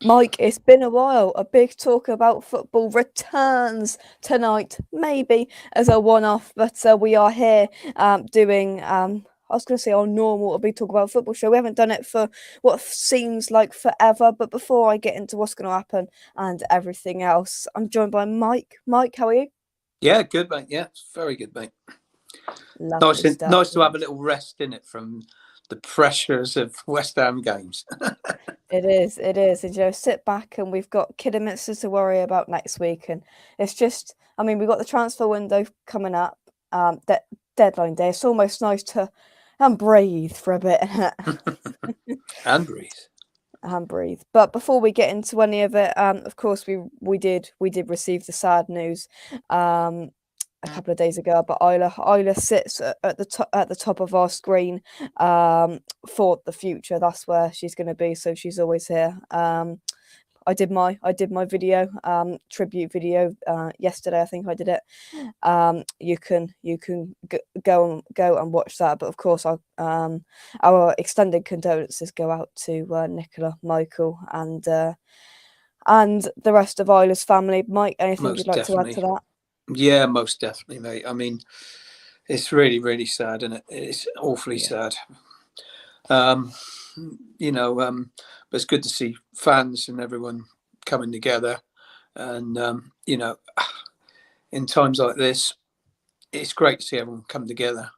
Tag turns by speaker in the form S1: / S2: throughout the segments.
S1: Mike, it's been a while. A big talk about football returns tonight, maybe as a one-off, but we are here doing. I was going to say our normal, a big talk about football show. We haven't done it for what seems like forever. But before I get into what's going to happen and everything else, I'm joined by Mike. Mike, how are you?
S2: Yeah, good, mate. Yeah, very good, mate.
S1: Lovely stuff.
S2: Nice to have a little rest in it from the pressures of West Ham games.
S1: It is. And, sit back and we've got Kidderminster to worry about next week. And it's just, I mean, we've got the transfer window coming up, deadline day. It's almost nice to breathe for a bit.
S2: And breathe.
S1: And breathe. But before we get into any of it, of course, we did receive the sad news a couple of days ago, but Isla sits at the top of our screen for the future. That's where she's going to be, so she's always here. I did my video, tribute video yesterday. I think I did it. You can go and watch that. But of course, our extended condolences go out to Nicola, Michael, and the rest of Isla's family. Mike, anything you'd like to add to that?
S2: Yeah, most definitely, mate. I mean, it's really, really sad, and it's awfully sad. But it's good to see fans and everyone coming together. And, in times like this, it's great to see everyone come together.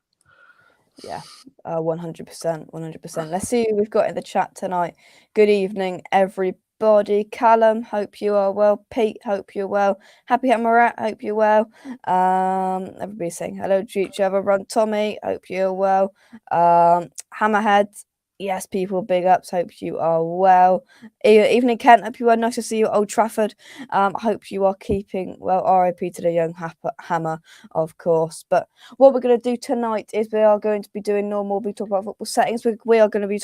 S1: Yeah, 100%, 100%. Let's see who we've got in the chat tonight. Good evening, everybody. Callum, hope you are well. Pete, hope you're well. Happy Hamarat, hope you're well. Everybody's saying hello to each other. Run Tommy, hope you're well. Hammerhead, yes, people, big ups, hope you are well. Evening Kent, hope you are. Nice to see you at Old Trafford. Hope you are keeping well. RIP to the young Hammer, of course. But what we're going to do tonight is we are going to be doing normal. We talk about football settings. We are going to be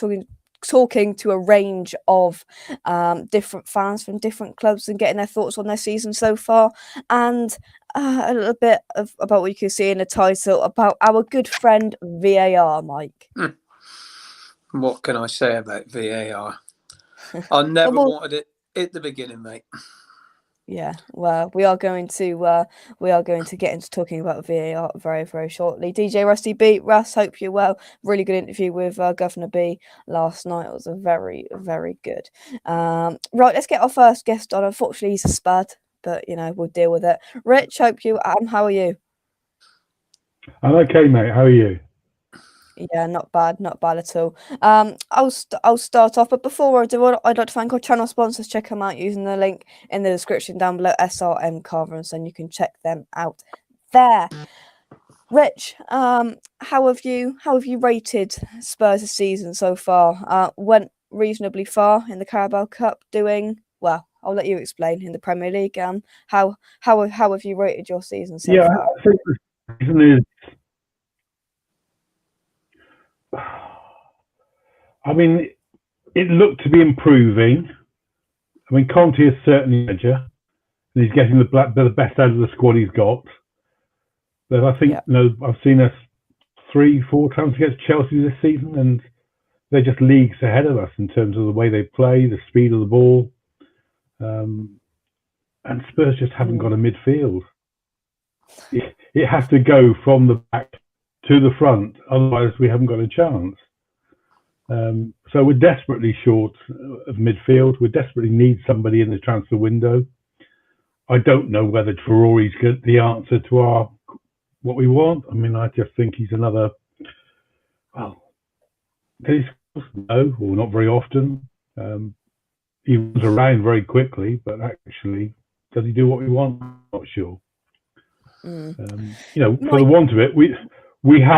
S1: talking to a range of different fans from different clubs and getting their thoughts on their season so far, and a little bit about what you can see in the title about our good friend VAR, Mike.
S2: What can I say about VAR? I never wanted it at the beginning, mate.
S1: Yeah, well, we are going to get into talking about VAR very, very shortly. DJ Rusty B, Russ, hope you're well. Really good interview with Governor B last night. It was a very, very good. Right, let's get our first guest on. Unfortunately, he's a spud, but we'll deal with it. Rich, hope you. How are you?
S3: I'm okay, mate. How are you?
S1: Yeah, not bad at all. I'll start off, but before I do, I'd like to thank our channel sponsors. Check them out using the link in the description down below. SRM Carvers, and you can check them out there. Rich, how have you rated Spurs' season so far? Went reasonably far in the Carabao Cup, doing well. I'll let you explain in the Premier League. How have you rated your season so far?
S3: I think the season is. I mean, it looked to be improving. I mean, Conte is certainly a manager, and he's getting the best out of the squad he's got. But I think, I've seen us 3-4 times against Chelsea this season, and they're just leagues ahead of us in terms of the way they play, the speed of the ball. And Spurs just haven't got a midfield. It has to go from the back to the front, otherwise we haven't got a chance. So we're desperately short of midfield. We desperately need somebody in the transfer window. I don't know whether Traore's got the answer to what we want. I mean, I just think he's another. Well, he's no, or not very often. He runs around very quickly, but actually, does he do what we want? I'm not sure. For the want of it, we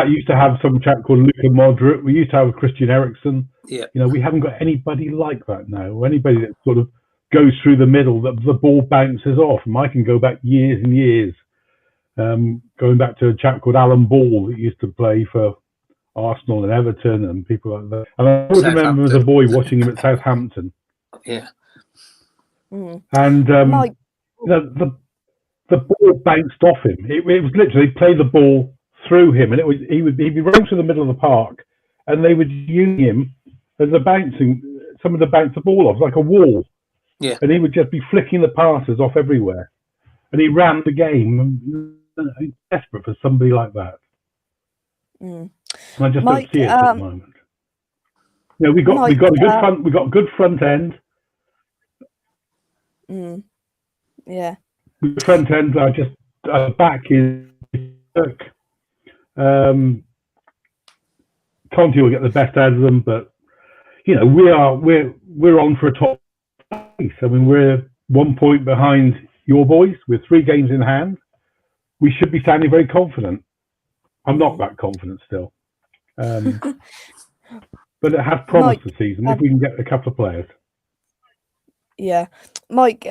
S3: used to have some chap called Luka Modric. We used to have Christian Eriksen.
S2: Yeah.
S3: We haven't got anybody like that now, or anybody that sort of goes through the middle, that the ball bounces off. And I can go back years and years, going back to a chap called Alan Ball that used to play for Arsenal and Everton and people like that. And I always remember as a boy watching him at Southampton.
S2: Yeah.
S3: And the ball bounced off him. It was literally play the ball through him, and he'd be running through the middle of the park, and they would use him as somebody to bounce the ball off, like a wall.
S2: Yeah.
S3: And he would just be flicking the passes off everywhere. And he ran the game. He's desperate for somebody like that.
S1: Mm.
S3: And I just
S1: Mike,
S3: don't see it at the moment. You know, we got a good front end.
S1: Yeah.
S3: The front end, back is Conte will get the best out of them, but you know we're on for a top place. I mean, we're 1 point behind your boys with 3 games in hand. We should be sounding very confident. I'm not that confident still, but it has promised the season if we can get a couple of players.
S1: Yeah, Mike.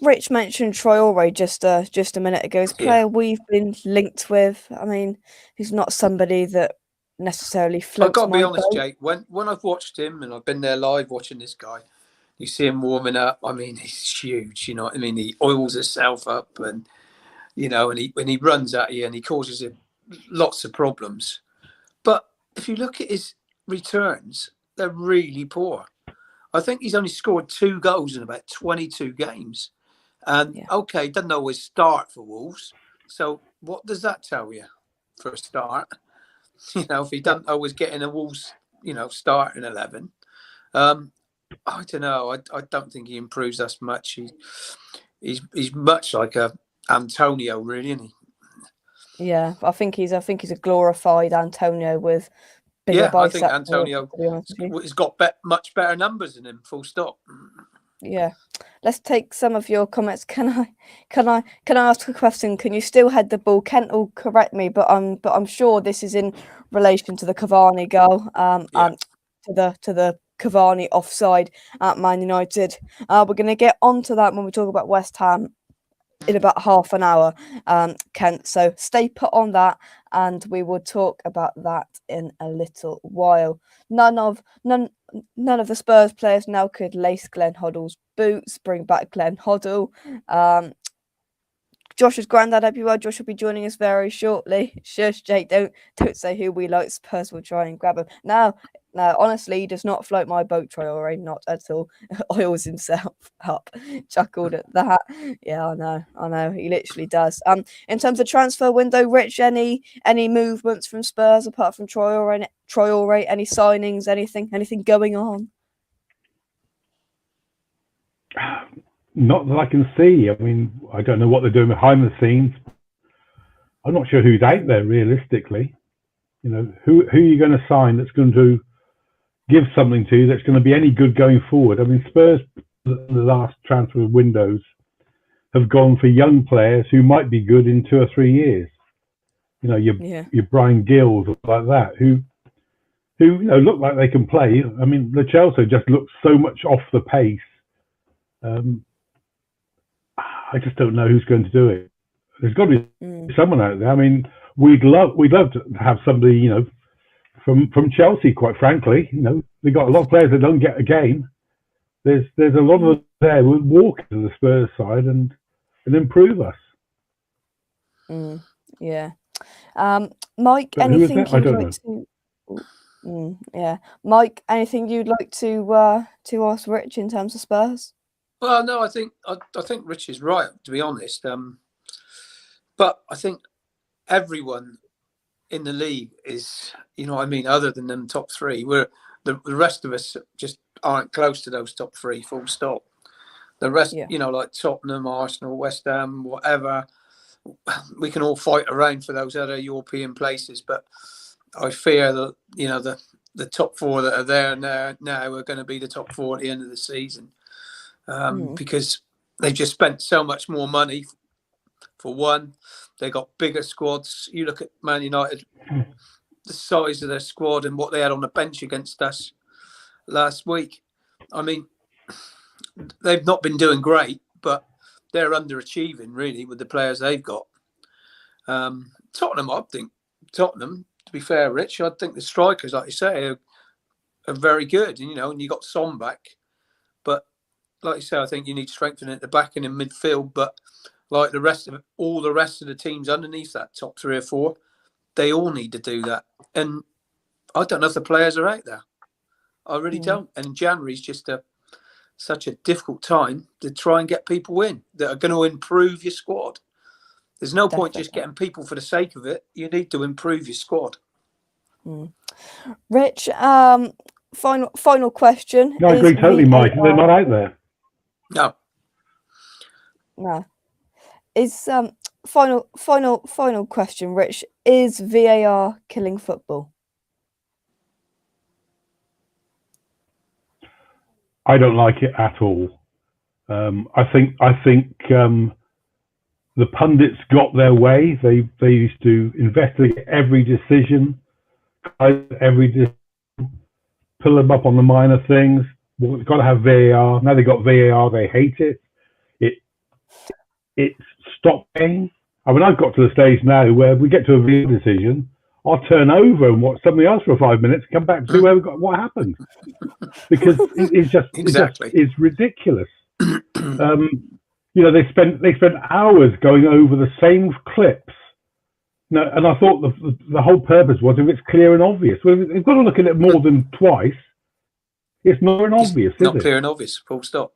S1: Rich mentioned Traore just a minute ago. He's a player we've been linked with. I mean, he's not somebody that necessarily floats.
S2: I've got to be honest, Jake. When I've watched him and I've been there live watching this guy, you see him warming up. I mean, he's huge. You know what I mean? He oils himself up, and you know, and when he runs at you and he causes him lots of problems. But if you look at his returns, they're really poor. I think he's only scored 2 goals in about 22 games. And okay, doesn't always start for Wolves. So what does that tell you for a start? You know, if he doesn't always get in a Wolves, you know, starting 11. I don't know. I don't think he improves us much. He's much like a Antonio, really, isn't he?
S1: Yeah, I think he's a glorified Antonio with bigger biceps.
S2: I think Antonio has got much better numbers than him. Full stop.
S1: Yeah, let's take some of your comments. Can I ask a question? Can you still head the ball? Kent will correct me, but I'm sure this is in relation to the Cavani goal. And to the Cavani offside at Man United. We're going to get onto that when we talk about West Ham in about half an hour, Kent. So stay put on that, and we will talk about that in a little while. None of the Spurs players now could lace Glenn Hoddle's boots, bring back Glenn Hoddle. Josh's granddad, hope you well. Josh will be joining us very shortly. Shush, Jake, don't say who we like. Spurs will try and grab him. No, honestly, he does not float my boat, Traore, not at all. Oils himself up. Chuckled at that. Yeah, I know, he literally does. In terms of transfer window, Rich, any movements from Spurs apart from Traore, any signings, anything going on?
S3: Not that I can see. I mean, I don't know what they're doing behind the scenes. I'm not sure who's out there realistically. You know, who are you going to sign that's going to give something to you that's going to be any good going forward? I mean, Spurs, the last transfer windows, have gone for young players who might be good in 2 or 3 years. You know, your Brian Gills like that, who you know look like they can play. I mean, Lo Celso just looks so much off the pace. I just don't know who's going to do it. There's got to be someone out there. I mean, we'd love to have somebody, you know, from Chelsea. Quite frankly, you know, they got a lot of players that don't get a game. There's a lot of them there who would walk to the Spurs side and improve us.
S1: Yeah, Mike.
S3: But
S1: anything
S3: I don't
S1: know. Mike. Anything you'd like to ask Rich in terms of Spurs?
S2: Well, no, I think Rich is right, to be honest. But I think everyone in the league is, you know what I mean, other than them top 3, the rest of us just aren't close to those top 3, full stop. The rest, you know, like Tottenham, Arsenal, West Ham, whatever, we can all fight around for those other European places. But I fear that, you know, the top 4 that are there now are going to be the top 4 at the end of the season. Because they've just spent so much more money. For one, they got bigger squads. You look at Man United, the size of their squad and what they had on the bench against us last week. I mean, they've not been doing great, but they're underachieving really with the players they've got. Tottenham, to be fair, Rich, I think the strikers, like you say, are very good. And, you know, and you got Son back. But like you say, I think you need to strengthen it at the back and in midfield. But like all the rest of the teams underneath that top 3 or 4, they all need to do that. And I don't know if the players are out there. I really don't. And January's just a such a difficult time to try and get people in that are going to improve your squad. There's no point just getting people for the sake of it. You need to improve your squad.
S1: Rich, final question.
S3: No, I agree totally, Mike. They're not out there.
S1: No. Is final question, Rich. Is VAR killing football?
S3: I don't like it at all. I think the pundits got their way. They used to investigate every decision, pull them up on the minor things. Well, we've got to have VAR. Now they've got VAR. They hate it. It stopped playing. I mean, I've got to the stage now where we get to a VAR decision, I'll turn over and watch something else for 5 minutes, come back to see what happened, because it's just it's ridiculous. They spent hours going over the same clips. No, and I thought the whole purpose was if it's clear and obvious. Well, they've got to look at it more than twice. It's not an obvious,
S2: not clear and obvious. Full stop.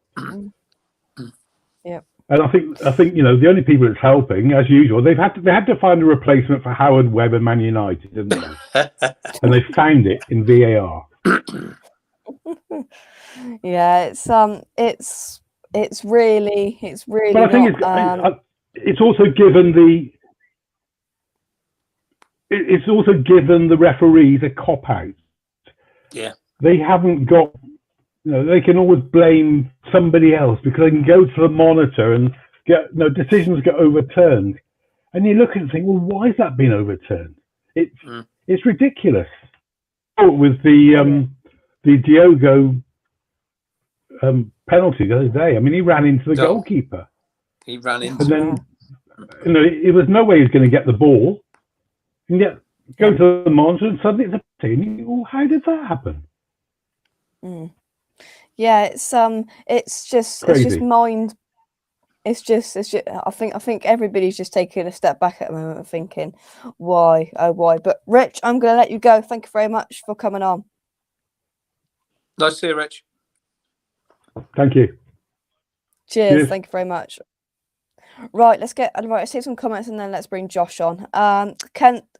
S1: Yeah.
S3: And I think the only people it's helping, as usual, they had to find a replacement for Howard Webb and Man United, didn't they? And they found it in VAR.
S1: Yeah, it's really.
S3: But I think it's also given the referees a cop out.
S2: Yeah.
S3: They haven't got. They can always blame somebody else because they can go to the monitor and decisions get overturned. And you look at it and think, well, why has that been overturned? It's ridiculous. With the Diogo penalty the other day, I mean, he ran into the goalkeeper.
S2: He ran into.
S3: And then, it was no way he was going to get the ball. And yet, go to the monitor and suddenly it's a penalty. Well, how did that happen?
S1: Yeah, it's just mind. It's just. I think everybody's just taking a step back at the moment and thinking, why? But Rich, I'm going to let you go. Thank you very much for coming on.
S2: Nice to see you, Rich.
S3: Thank you.
S1: Cheers. Thank you very much. Right, let's see some comments and then let's bring Josh on.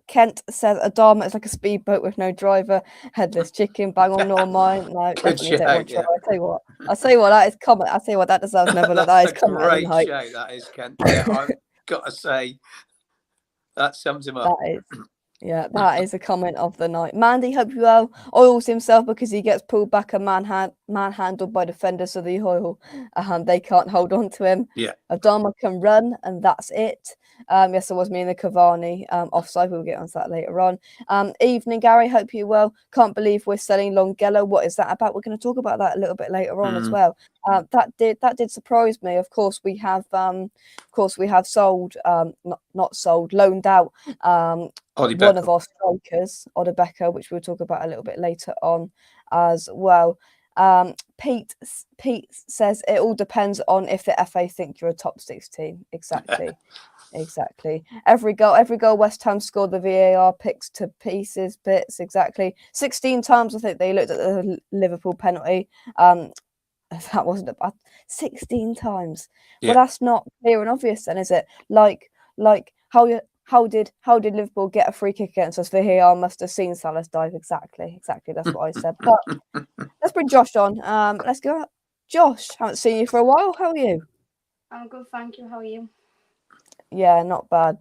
S1: Kent says Adama is like a speedboat with no driver, headless chicken, bang on all mine. No, definitely don't want to try. I'll tell you what, that is comment. I'll tell you what, that deserves never look. That is comment.
S2: Great show, that is, Kent. Yeah, I've got to say, that sums him up.
S1: That is a comment of the night. Mandy, hope you well. Oils himself because he gets pulled back and manhandled by defenders of the oil. They can't hold on to him.
S2: Yeah.
S1: Adama can run, and that's it. Yes, it was me and the Cavani offside. We'll get onto that later on. Evening, Gary. Hope you well. Can't believe we're selling Longelo. What is that about? We're going to talk about that a little bit later on as well. That did surprise me. Of course, we have sold, not sold, loaned out one of our strikers, Odebeka, which we'll talk about a little bit later on as well. Pete says it all depends on if the FA think you're a top 6 team. Exactly. Every goal West Ham scored, the VAR picks to pieces, bits. Exactly. 16 times I think they looked at the Liverpool penalty. That wasn't about 16 times. Yeah. Well, that's not clear and obvious then, is it? Like how did Liverpool get a free kick against us? VAR must have seen Salah's dive. Exactly. That's what I said. But let's bring Josh on. Let's go. Josh, haven't seen you for a while. How are you?
S4: I'm good, thank you. How are you?
S1: Yeah, not bad.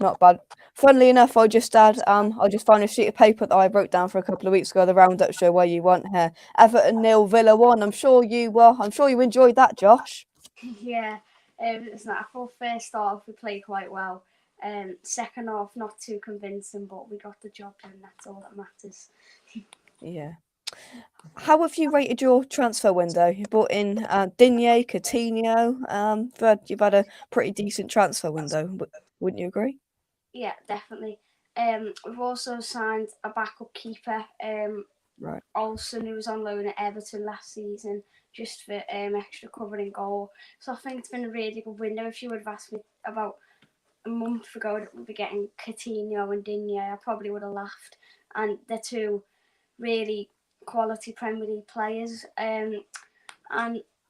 S1: Funnily enough, I just found a sheet of paper that I wrote down for a couple of weeks ago, the roundup show where you weren't here. Everton 0, Villa 1. I'm sure you enjoyed that, Josh.
S4: Yeah, it's not. I thought first half we played quite well. Second half not too convincing, but we got the job done. That's all that matters.
S1: Yeah. How have you rated your transfer window? You brought in Digne, Coutinho. You've had a pretty decent transfer window, wouldn't you agree?
S4: Yeah, definitely. We've also signed a backup keeper,
S1: right.
S4: Olsen, who was on loan at Everton last season, just for extra cover in goal. So I think it's been a really good window. If you would have asked me about a month ago that we'd be getting Coutinho and Digne, I probably would have laughed. And they're two really quality Premier League players. And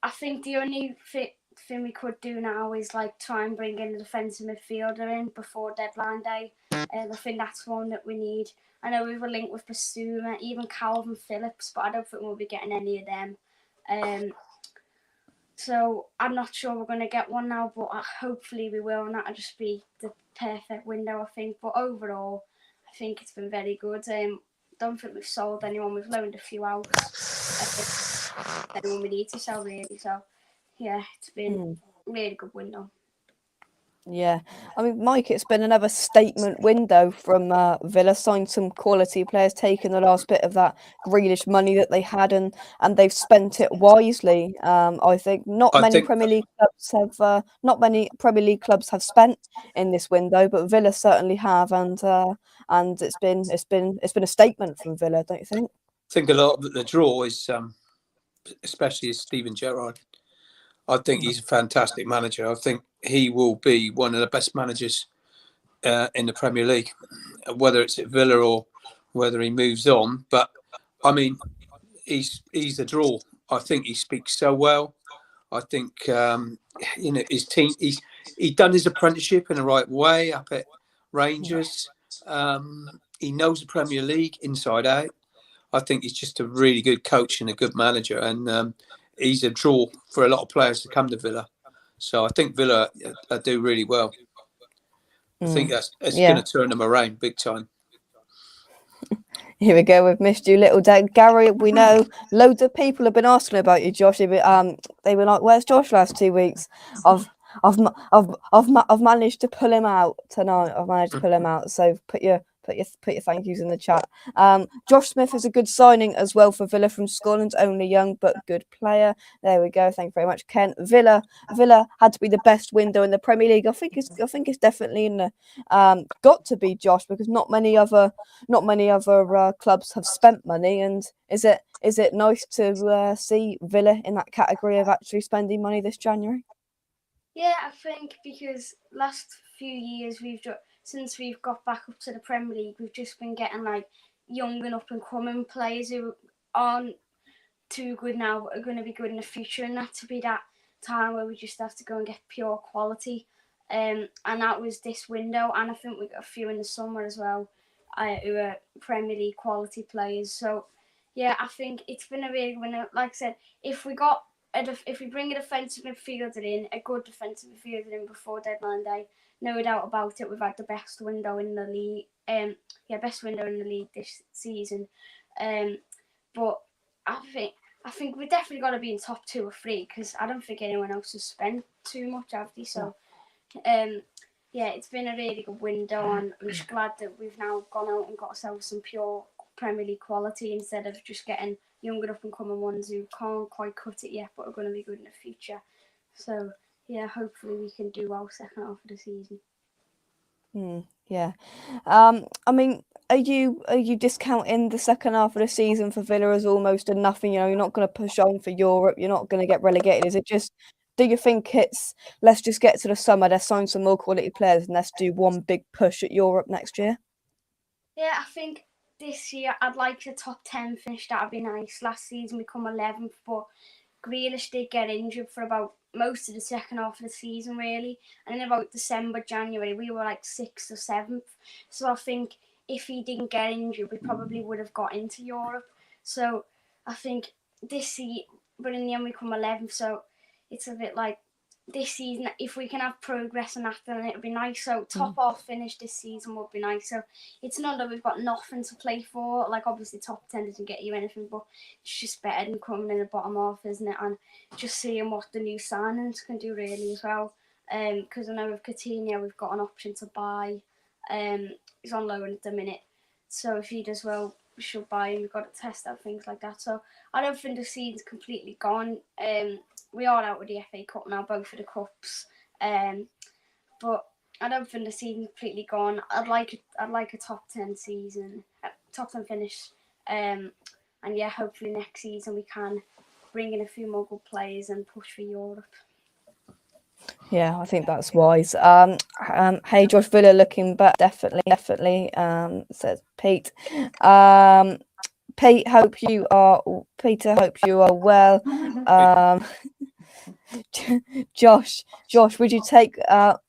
S4: I think the only thing we could do now is like try and bring in a defensive midfielder in before deadline day. I think that's one that we need. I know we were linked with Basuma, even Calvin Phillips, but I don't think we'll be getting any of them. So I'm not sure we're going to get one now, but hopefully we will, and that'll just be the perfect window, I think. But overall, I think it's been very good. Don't think we've sold anyone. We've loaned a few out. Anyone we need to sell, really. So, yeah, it's been a really good window.
S1: Yeah, I mean, Mike, it's been another statement window from Villa. Signed some quality players, taken the last bit of that Grealish money that they had, and they've spent it wisely. I think not many Premier League clubs have spent in this window, but Villa certainly have, and it's been a statement from Villa, don't you think?
S2: I think a lot of the draw is, especially is Steven Gerrard. I think he's a fantastic manager. I think he will be one of the best managers in the Premier League, whether it's at Villa or whether he moves on. But I mean, he's a draw. I think he speaks so well. I think his team. He done his apprenticeship in the right way up at Rangers. He knows the Premier League inside out. I think he's just a really good coach and a good manager, and he's a draw for a lot of players to come to Villa. So I think Villa do really well. I think it's going to turn them around big time.
S1: Here we go. We've missed you, little Dad. Gary, we know loads of people have been asking about you, Josh. They were like, "Where's Josh last 2 weeks?" I've managed to pull him out tonight. I've managed to pull him out. So put your thank yous in the chat. Josh Smith is a good signing as well for Villa from Scotland. Only young but good player. There we go. Thank you very much, Ken. Villa had to be the best window in the Premier League. I think it's definitely in the got to be, Josh, because not many other clubs have spent money. And is it nice to see Villa in that category of actually spending money this January?
S4: Yeah, I think because last few years since we've got back up to the Premier League, we've just been getting like young and up and coming players who aren't too good now but are going to be good in the future, and that to be that time where we just have to go and get pure quality. And that was this window, and I think we got a few in the summer as well who are Premier League quality players. So yeah, I think it's been a really good window. Like I said, if we bring a defensive midfielder in, a good defensive midfielder in before deadline day, no doubt about it, we've had the best window in the league. Best window in the league this season. But I think we've definitely got to be in top 2 or 3 because I don't think anyone else has spent too much, have they? So, it's been a really good window, and I'm just glad that we've now gone out and got ourselves some pure Premier League quality instead of just getting younger up and coming ones who can't quite cut it yet but are going to be good in the future. So yeah, hopefully we can do well second half of the season.
S1: Yeah. I mean, are you discounting the second half of the season for Villa as almost a nothing? You're not going to push on for Europe. You're not going to get relegated. Is it just? Do you think it's let's just get to the summer, let's sign some more quality players, and let's do one big push at Europe next year?
S4: Yeah, I think this year I'd like a top 10 finish. That'd be nice. Last season we come 11th, but Grealish did get injured for about most of the second half of the season, really. And in about December, January, we were like 6th or 7th. So I think if he didn't get injured, we probably would have got into Europe. So I think this season, but in the end we come 11th. So it's a bit like this season, if we can have progress in that, then it would be nice. So top half finish this season would be nice. So it's not that we've got nothing to play for. Like obviously top 10 doesn't get you anything, but it's just better than coming in the bottom half, isn't it? And just seeing what the new signings can do really as well. Because I know with Coutinho we've got an option to buy. He's on loan at the minute. So if he does well, we should buy him. We've got to test out things like that. So I don't think the season's completely gone. We are out with the FA Cup now, both of the cups. But I don't think the season's completely gone. I'd like a top 10 season, top 10 finish. And yeah, hopefully next season we can bring in a few more good players and push for Europe.
S1: Yeah, I think that's wise. Hey, Josh, Villa looking back, definitely. Says Pete. Peter, hope you are well. Josh, would you take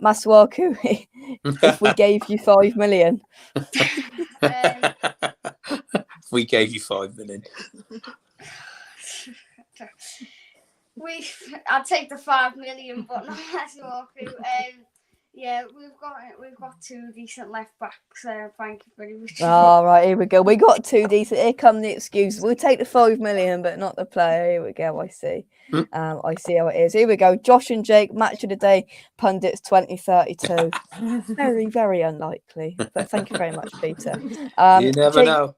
S1: Masuaku if we gave you 5 million?
S2: We gave you 5 million.
S4: I'd take the 5 million, but not Masuaku. Yeah, we've got 2 decent left backs. Thank you very much.
S1: All right, here we go. We got 2 decent. Here come the excuses. We'll take the 5 million, but not the player. Here we go. I see. I see how it is. Here we go. Josh and Jake, match of the day, pundits 2032. Very, very unlikely. But thank you very much, Peter.
S2: You never know.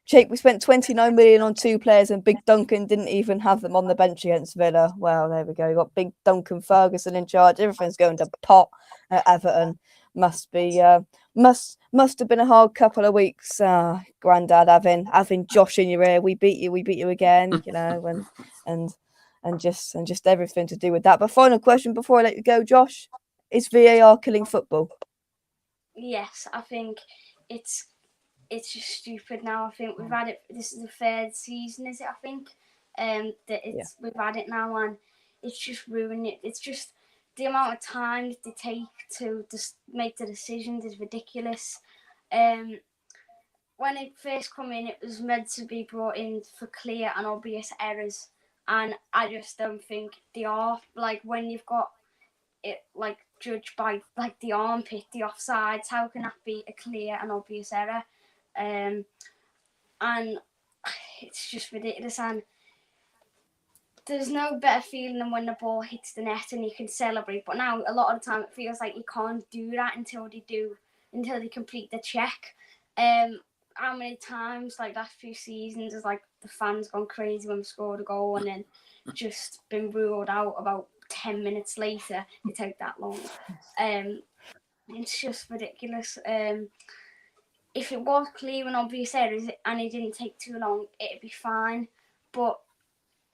S1: Jake, we spent 29 million on 2 players, and Big Duncan didn't even have them on the bench against Villa. Well, there we go. You got Big Duncan Ferguson in charge. Everything's going to pot at Everton. Must have been a hard couple of weeks, Grandad, having Josh in your ear. We beat you again, you know, and just everything to do with that. But final question before I let you go, Josh: is VAR killing football?
S4: Yes, I think it's just stupid now. I think we've had it. This is the 3rd season, is it? I think we've had it now, and it's just ruined it. It's just the amount of time that they take to just make the decisions is ridiculous. When it first come in, it was meant to be brought in for clear and obvious errors, and I just don't think they are. Like, when you've got it like judged by like the armpit, the offsides, how can that be a clear and obvious error? And it's just ridiculous, and there's no better feeling than when the ball hits the net and you can celebrate. But now a lot of the time it feels like you can't do that until they complete the check. How many times like last few seasons is like the fans gone crazy when we scored a goal and then just been ruled out about 10 minutes later. It take that long. It's just ridiculous. If it was clear and obvious errors and it didn't take too long, it'd be fine. But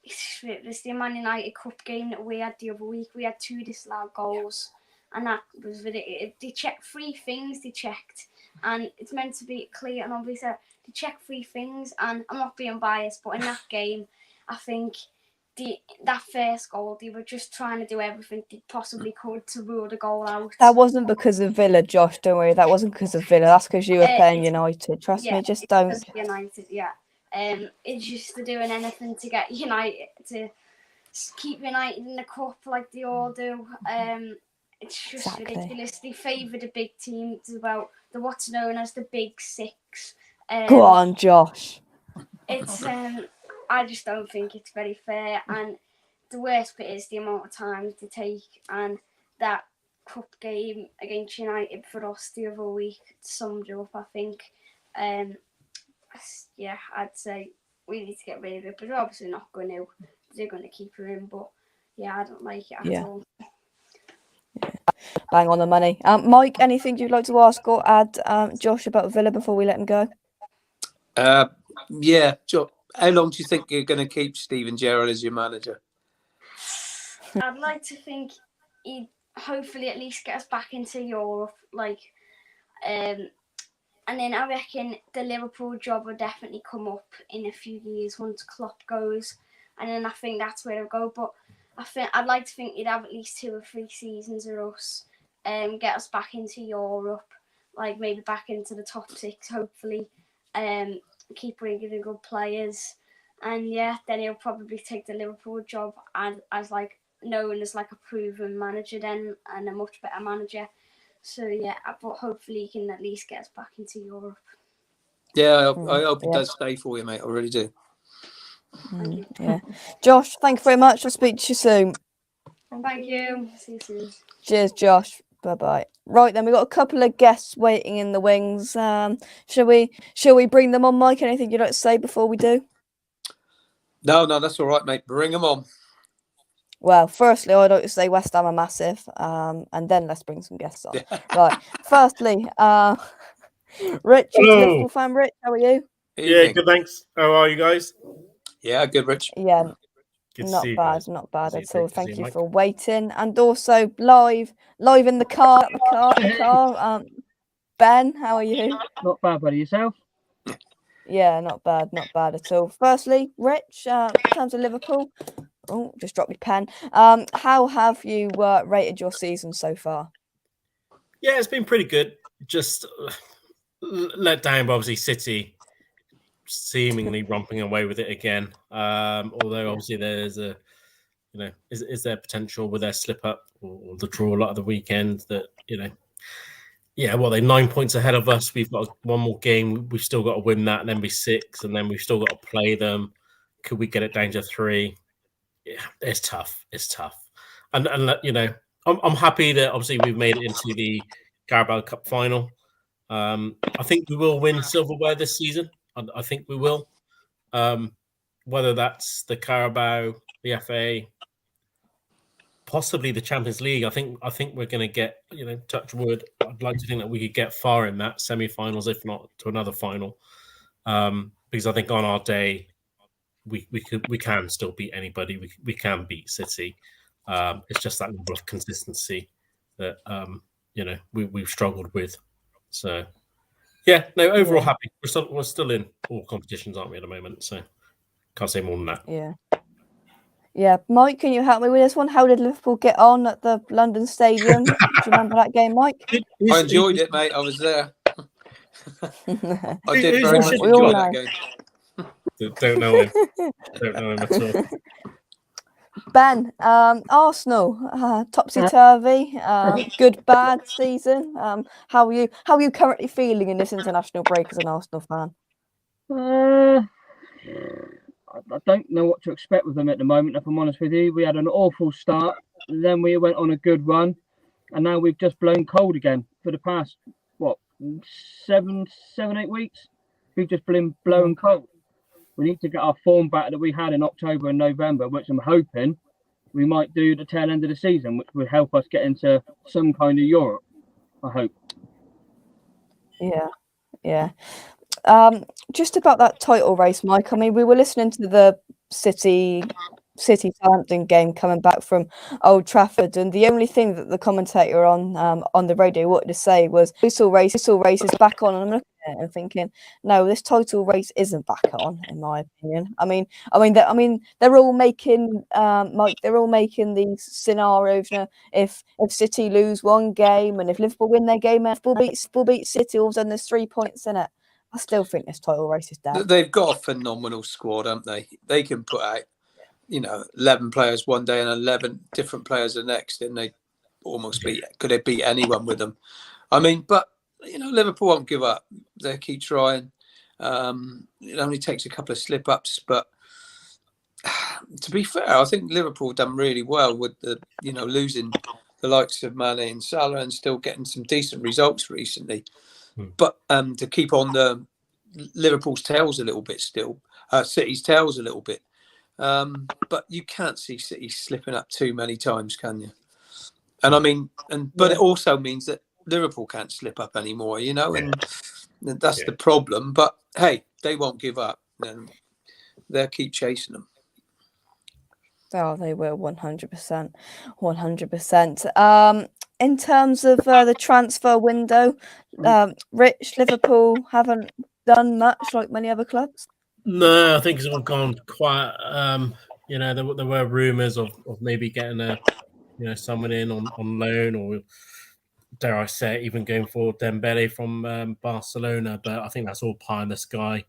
S4: it's the Man United Cup game that we had the other week. We had 2 disallowed goals, and that was ridiculous. They checked 3 things. They checked, and it's meant to be clear and obvious. They checked 3 things, and I'm not being biased, but in that game, I think that first goal, they were just trying to do everything they possibly could to rule the goal out.
S1: That wasn't because of Villa, Josh. Don't worry. That wasn't because of Villa. That's because you were playing United. Trust me. Just don't.
S4: United, yeah. It's just they're doing anything to get United to keep United in the cup like they all do. It's just ridiculous. They favour the big teams about what's known as the Big Six.
S1: Go on, Josh.
S4: It's I just don't think it's very fair, and the worst bit is the amount of time to take, and that cup game against United for us the other week summed it up, I think. Yeah, I'd say we need to get rid of it, but we're obviously not going to. They're going to keep her in, but yeah, I don't like it at all.
S1: Bang on the money. Mike, anything you'd like to ask or add, Josh, about Villa before we let him go?
S2: Yeah, Josh, how long do you think you're going to keep Steven Gerrard as your manager?
S4: I'd like to think he'd hopefully at least get us back into Europe, and then I reckon the Liverpool job will definitely come up in a few years once Klopp goes, and then I think that's where it'll go. But I'd like to think he'd have at least 2 or 3 seasons of us, get us back into Europe, like maybe back into the top 6, hopefully. Keep bringing in good players, and yeah, then he'll probably take the Liverpool job as like known as like a proven manager then, and a much better manager. So yeah, but hopefully he can at least get us back into Europe.
S2: Yeah, I hope it does stay for you, mate. I really do.
S1: Yeah, Josh, thank you very much. I'll speak to you soon.
S4: Thank you. See you soon.
S1: Cheers, Josh. Bye-bye. Right then, we've got a couple of guests waiting in the wings. Shall we bring them on, Mike? Anything you'd like to say before we do?
S2: No, that's all right, mate. Bring them on.
S1: Well, firstly, I'd like to say West Ham are massive, and then let's bring some guests on. Right. Firstly, Rich, Liverpool fan. Rich, how are you?
S5: Yeah, good, thanks. How are you guys?
S2: Yeah, good, Rich.
S1: Yeah.
S5: Good
S1: not bad
S5: guys.
S1: at all. Thank you for waiting, and also live in the car. Ben, how are you?
S6: Not bad, buddy. Yourself?
S1: Yeah, not bad at all. Firstly, Rich, in terms of Liverpool, Oh, just dropped my pen. How have you rated your season so far?
S5: Yeah, it's been pretty good. Just let down by obviously City seemingly romping away with it again. Although obviously there's a, is there potential with their slip up or the draw a lot of the weekend that, they're 9 points ahead of us. We've got one more game. We've still got to win that and then be 6, and then we've still got to play them. Could we get it down to 3? Yeah, it's tough. It's tough. And I'm happy that obviously we've made it into the Carabao Cup final. I think we will win silverware this season. I think we will. Whether that's the Carabao, the FA, possibly the Champions League. I think we're going to get, touch wood. I'd like to think that we could get far in that semi-finals, if not to another final. Because I think on our day, we can still beat anybody. We can beat City. It's just that level of consistency that we've struggled with. So overall happy. We're still in all competitions, aren't we, at the moment? So can't say more than that.
S1: Yeah, Mike, can you help me with this one? How did Liverpool get on at the London Stadium? Do you remember that game, Mike?
S2: I enjoyed it, mate. I was there. I did very much
S1: We all
S2: enjoy
S1: know.
S2: that game.
S5: Don't know him. Don't know him at all.
S1: Ben, Arsenal, topsy-turvy, good, bad season. How are you currently feeling in this international break as an Arsenal fan?
S6: I don't know what to expect with them at the moment, if I'm honest with you. We had an awful start, then we went on a good run, and now we've just blown cold again for the past, 7-8 weeks? We've just been blowing cold. We need to get our form back that we had in October and November, which I'm hoping we might do the tail end of the season, which would help us get into some kind of Europe, I hope.
S1: Yeah. Just about that title race, Mike. I mean, we were listening to the City Southampton game coming back from Old Trafford, and the only thing that the commentator on the radio wanted to say was title race is back on. And I'm looking at it and thinking, no, this title race isn't back on, in my opinion. I mean, they're all making Mike. They're all making these scenarios. If City lose one game and if Liverpool win their game, and Liverpool beat City, all of a sudden there's 3 points in it. I still think this title race is dead.
S2: They've got a phenomenal squad, haven't they? They can put out, 11 players one day and 11 different players the next, and they almost could they beat anyone with them? I mean, but, Liverpool won't give up. They keep trying. It only takes a couple of slip-ups, but to be fair, I think Liverpool done really well with the, losing the likes of Mane and Salah and still getting some decent results recently. But to keep on the Liverpool's tails a little bit still, City's tails a little bit. But you can't see City slipping up too many times, can you? And I mean, but it also means that Liverpool can't slip up anymore, and that's the problem. But hey, they won't give up, and they'll keep chasing them.
S1: Oh, they will, 100%. 100%. In terms of the transfer window, Rich, Liverpool haven't done much like many other clubs.
S5: No, I think it's all gone quite. There were rumours of maybe getting someone in on loan, or dare I say, even going for Dembele from Barcelona. But I think that's all pie in the sky.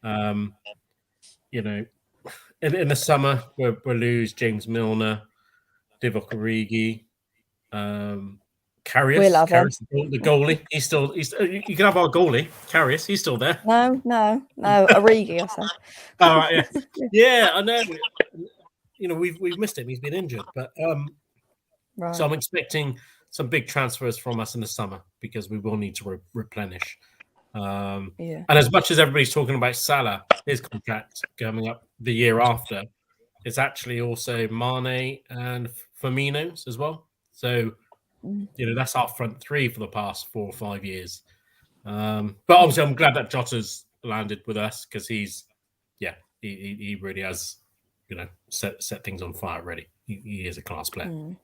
S5: In the summer, we'll lose James Milner, Divock Origi, Karius.
S1: We love him.
S5: The goalie. He's still. You can have our goalie, Karius. He's still there.
S1: No. Origi, I said.
S5: All right. Yeah. I know. We've missed him. He's been injured, but
S1: right.
S5: So I'm expecting some big transfers from us in the summer because we will need to replenish. And as much as everybody's talking about Salah, his contract coming up the year after, it's actually also Mane and Firmino's as well. So, that's our front three for the past 4 or 5 years. But obviously, I'm glad that Jota's landed with us because he really has, set things on fire already. He is a class player.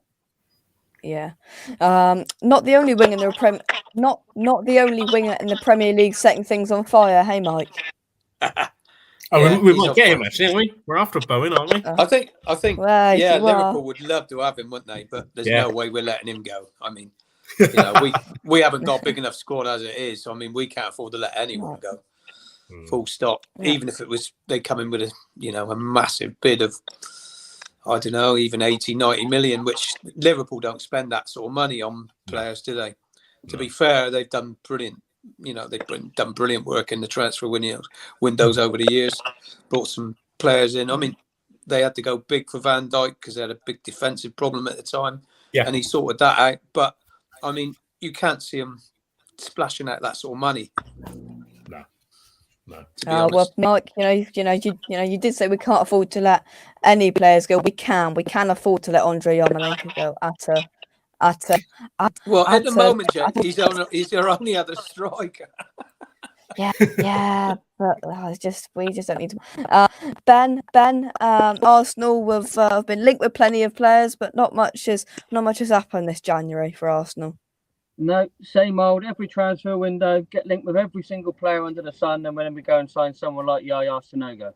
S1: Yeah, not the only wing in the not the only winger in the Premier League setting things on fire. Hey, Mike.
S5: Oh,
S2: Yeah,
S5: we
S2: he's
S5: might
S2: on
S5: get him
S2: fire.
S5: actually, aren't we? We're after Bowen, aren't we?
S2: I think,
S1: Well, if
S2: yeah,
S1: you
S2: Liverpool
S1: are.
S2: would love to have him, wouldn't they? But there's
S5: Yeah.
S2: no way we're letting him go. I mean, we haven't got a big enough squad as it is. So, I mean, we can't afford to let anyone go. Full stop.
S1: Yeah.
S2: Even if it was they come in with a massive bid of, I don't know, even 80, 90 million, which Liverpool don't spend that sort of money on players, do they? To be fair, they've done brilliant. They've done brilliant work in the transfer windows over the years. Brought some players in. I mean, they had to go big for Van Dijk because they had a big defensive problem at the time, and he sorted that out. But I mean, you can't see him splashing out that sort of money.
S5: No.
S2: To be honest.
S1: Well, Mike, you did say we can't afford to let any players go. We can afford to let Andre Yarmolenko go at
S2: the moment, Jake, he's our only other striker.
S1: Yeah, but we just don't need to. Ben, Arsenal have been linked with plenty of players, but not much has happened this January for Arsenal.
S6: No, same old. Every transfer window, get linked with every single player under the sun, and then we go and sign someone like Yaya Sanogo.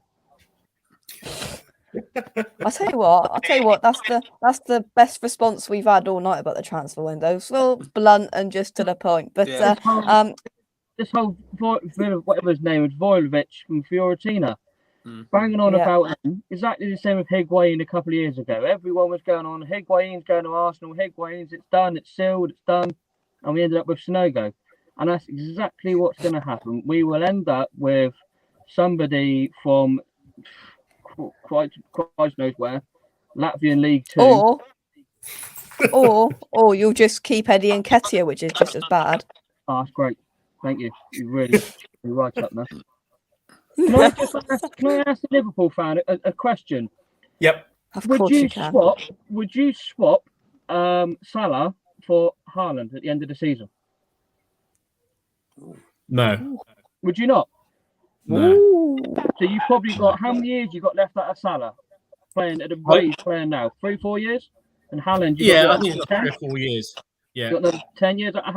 S1: I'll tell you what. That's the best response we've had all night about the transfer window. So blunt and just to the point. But
S6: this whole whatever his name is, Vojlovic from Fiorentina, banging on about him. Exactly the same with Higuain a couple of years ago. Everyone was going on. Higuain's going to Arsenal. Higuain's it's done. It's sealed. It's done. And we ended up with Sanogo. And that's exactly what's going to happen. We will end up with somebody from Christ knows where, Latvian League 2.
S1: Or you'll just keep Eddie and Nketiah, which is just as bad.
S6: Oh, that's great. Thank you. You really right up there. Can I ask the Liverpool fan a question?
S5: Yep.
S1: Of course you can.
S6: Would you swap Salah for Haaland at the end of the season?
S5: No.
S6: Would you not?
S5: No.
S6: So you probably got how many years you got left out of Salah playing at the rate he's playing now? 3-4 years? And Haaland,
S5: I think it's 3 or 4 years. Yeah.
S6: You got another 10 years out of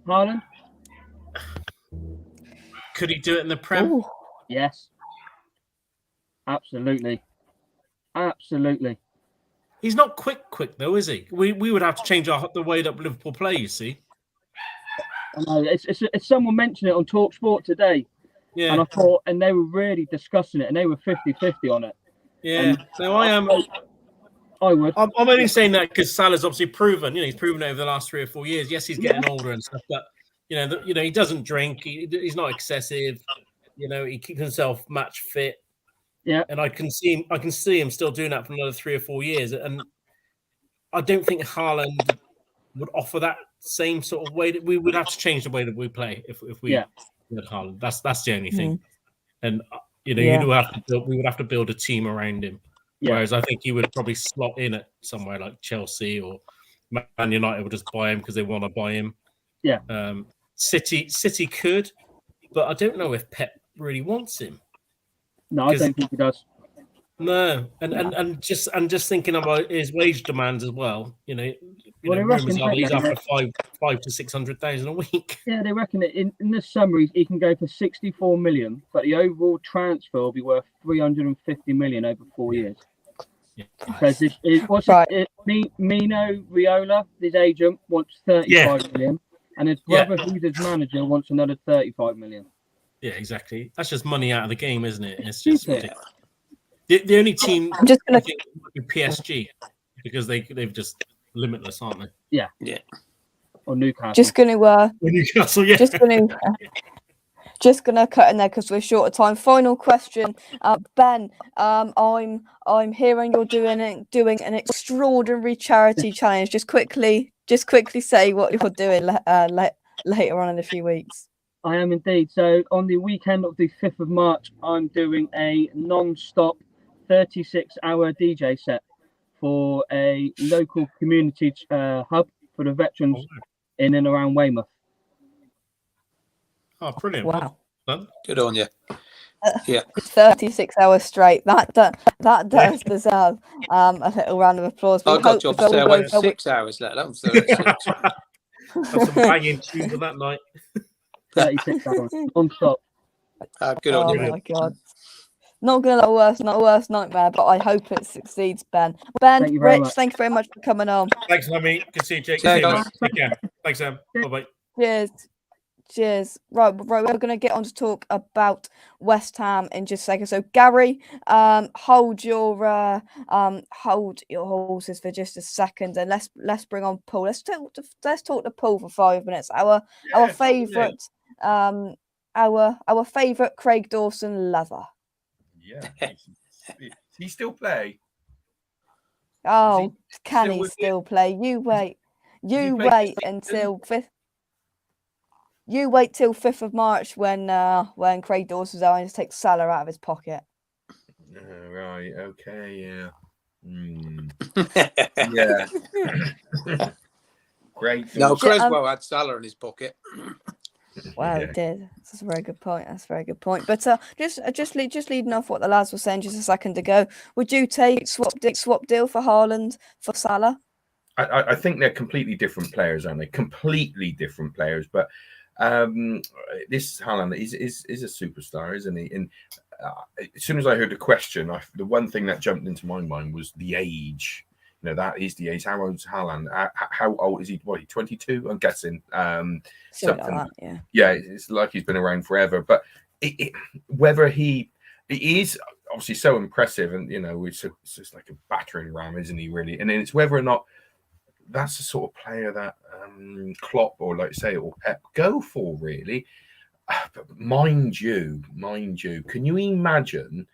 S6: Haaland?
S5: Could he do it in the Prem?
S1: Ooh.
S6: Yes. Absolutely.
S5: He's not quick though, is he? We would have to change the way that Liverpool play, you see.
S6: I know. It's someone mentioned it on Talk Sport today. Yeah. And I thought, and they were really discussing it, and they were 50-50 on it.
S5: Yeah. So I am.
S6: I would.
S5: I'm only saying that because Salah's obviously proven. He's proven over the last 3 or 4 years. Yes, he's getting older and stuff, but he doesn't drink. He's not excessive. He keeps himself match fit.
S6: Yeah.
S5: And I can see him still doing that for another 3 or 4 years. And I don't think Haaland would offer that same sort of way. That we would have to change the way that we play if we had Haaland. That's the only thing. And we would have to build a team around him. Yeah. Whereas I think he would probably slot in at somewhere like Chelsea or Man United would just buy him because they want to buy him.
S6: Yeah.
S5: City could, but I don't know if Pep really wants him.
S6: No, I don't think he does.
S5: No, and just thinking about his wage demands as well.
S6: Rumors
S5: are he's after 500 to 600,000 a week.
S6: Yeah, they reckon that in the summer he can go for 64 million, but the overall transfer will be worth 350 million over 4 years.
S5: Yeah.
S6: Because Mino Raiola, his agent, wants 35 million, and his brother, who's his manager, wants another 35 million.
S5: Yeah, exactly. That's just money out of the game, isn't it? It's just the only team I think would be PSG because they've just limitless, aren't they?
S6: Yeah. Yeah. Or Newcastle.
S5: Newcastle, yeah.
S1: Just gonna cut in there because we're short of time. Final question, Ben. I'm hearing you're doing an extraordinary charity challenge. Just quickly say what you're doing later on in a few weeks.
S6: I am indeed. So on the weekend of the 5th of March, I'm doing a non-stop 36-hour DJ set for a local community hub for the veterans in and around Weymouth.
S5: Oh, brilliant!
S1: Wow,
S2: good on you.
S1: 36 hours straight. That does deserve a little round of applause.
S2: I got job to stay awake 6 hours, let alone 36.
S5: Have some banging tunes on that night.
S6: 36 hours non-stop.
S2: Good on you.
S1: Oh my God. Not gonna not a worst nightmare, but I hope it succeeds, Ben. Ben,
S6: Thank you very
S1: Rich,
S6: much.
S1: thank you very much for coming on.
S5: Thanks, Lemmy. Good to see you, Jake.
S2: Yeah,
S5: See you,
S2: guys.
S5: mate. Take care. Thanks, Sam. Bye-bye.
S1: Cheers. Right, we're going to get on to talk about West Ham in just a second. So, Gary, hold your horses for just a second, and let's bring on Paul. Let's talk to Paul for 5 minutes. Our favourite our favourite Craig Dawson lover.
S7: Yeah. Does he still play?
S1: Oh, can
S7: still
S1: he
S7: with
S1: still play? You wait. You
S7: play
S1: wait
S7: this
S1: until 5th. You wait till 5th of March when Craig Dawson's going to take Salah out of his pocket.
S7: Right. Okay. Yeah. Yeah. Great.
S2: No, Creswell had Salah in his pocket.
S1: Wow, he did. That's a very good point. But just leading off what the lads were saying just a second ago, would you take swap deal for Haaland for Salah?
S7: I think they're completely different players, aren't they? Completely different players. But this Haaland is a superstar, isn't he? And as soon as I heard the question, the one thing that jumped into my mind was the age. You know, that is the age. How old is Haaland? How old is he? What, 22? I'm guessing. Something
S1: like that, yeah.
S7: Yeah, it's like he's been around forever. But whether he is obviously so impressive, and you know, it's just like a battering ram, isn't he? Really, and then it's whether or not that's the sort of player that Klopp or like say or Pep go for, really. But mind you, can you imagine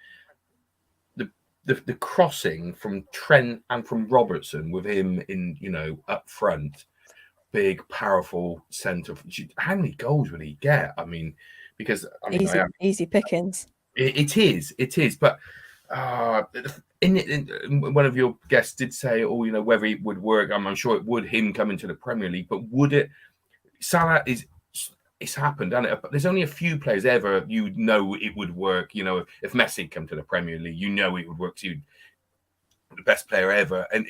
S7: the crossing from Trent and from Robertson with him in, you know, up front, big, powerful centre? How many goals would he get? I mean, because I mean,
S1: easy pickings.
S7: It is, but in one of your guests did say, oh, you know, whether it would work. I'm sure it would, him coming to the Premier League, but would it? Salah it's happened, hasn't it? But there's only a few players ever you know it would work. You know, if Messi come to the Premier League, you know it would work. So the best player ever, and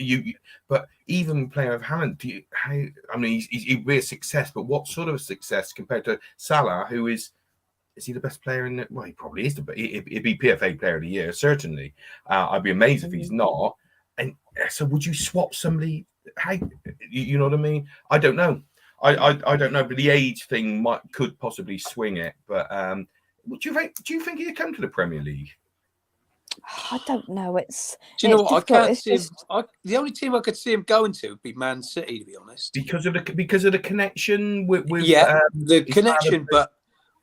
S7: but even player of Haaland, I mean, he'd be a success, but what sort of a success compared to Salah, who is he the best player in the? Well, he probably is, but he'd be PFA Player of the Year, certainly. I'd be amazed if he's not. And so, would you swap somebody? Hey, you know what I mean? I don't know. I don't know, but the age thing could possibly swing it. But do you think he'd come to the Premier League?
S1: I don't know.
S2: Do you know what? I can't see him. The only team I could see him going to would be Man City, to be honest.
S7: Because of the connection with
S2: the connection, but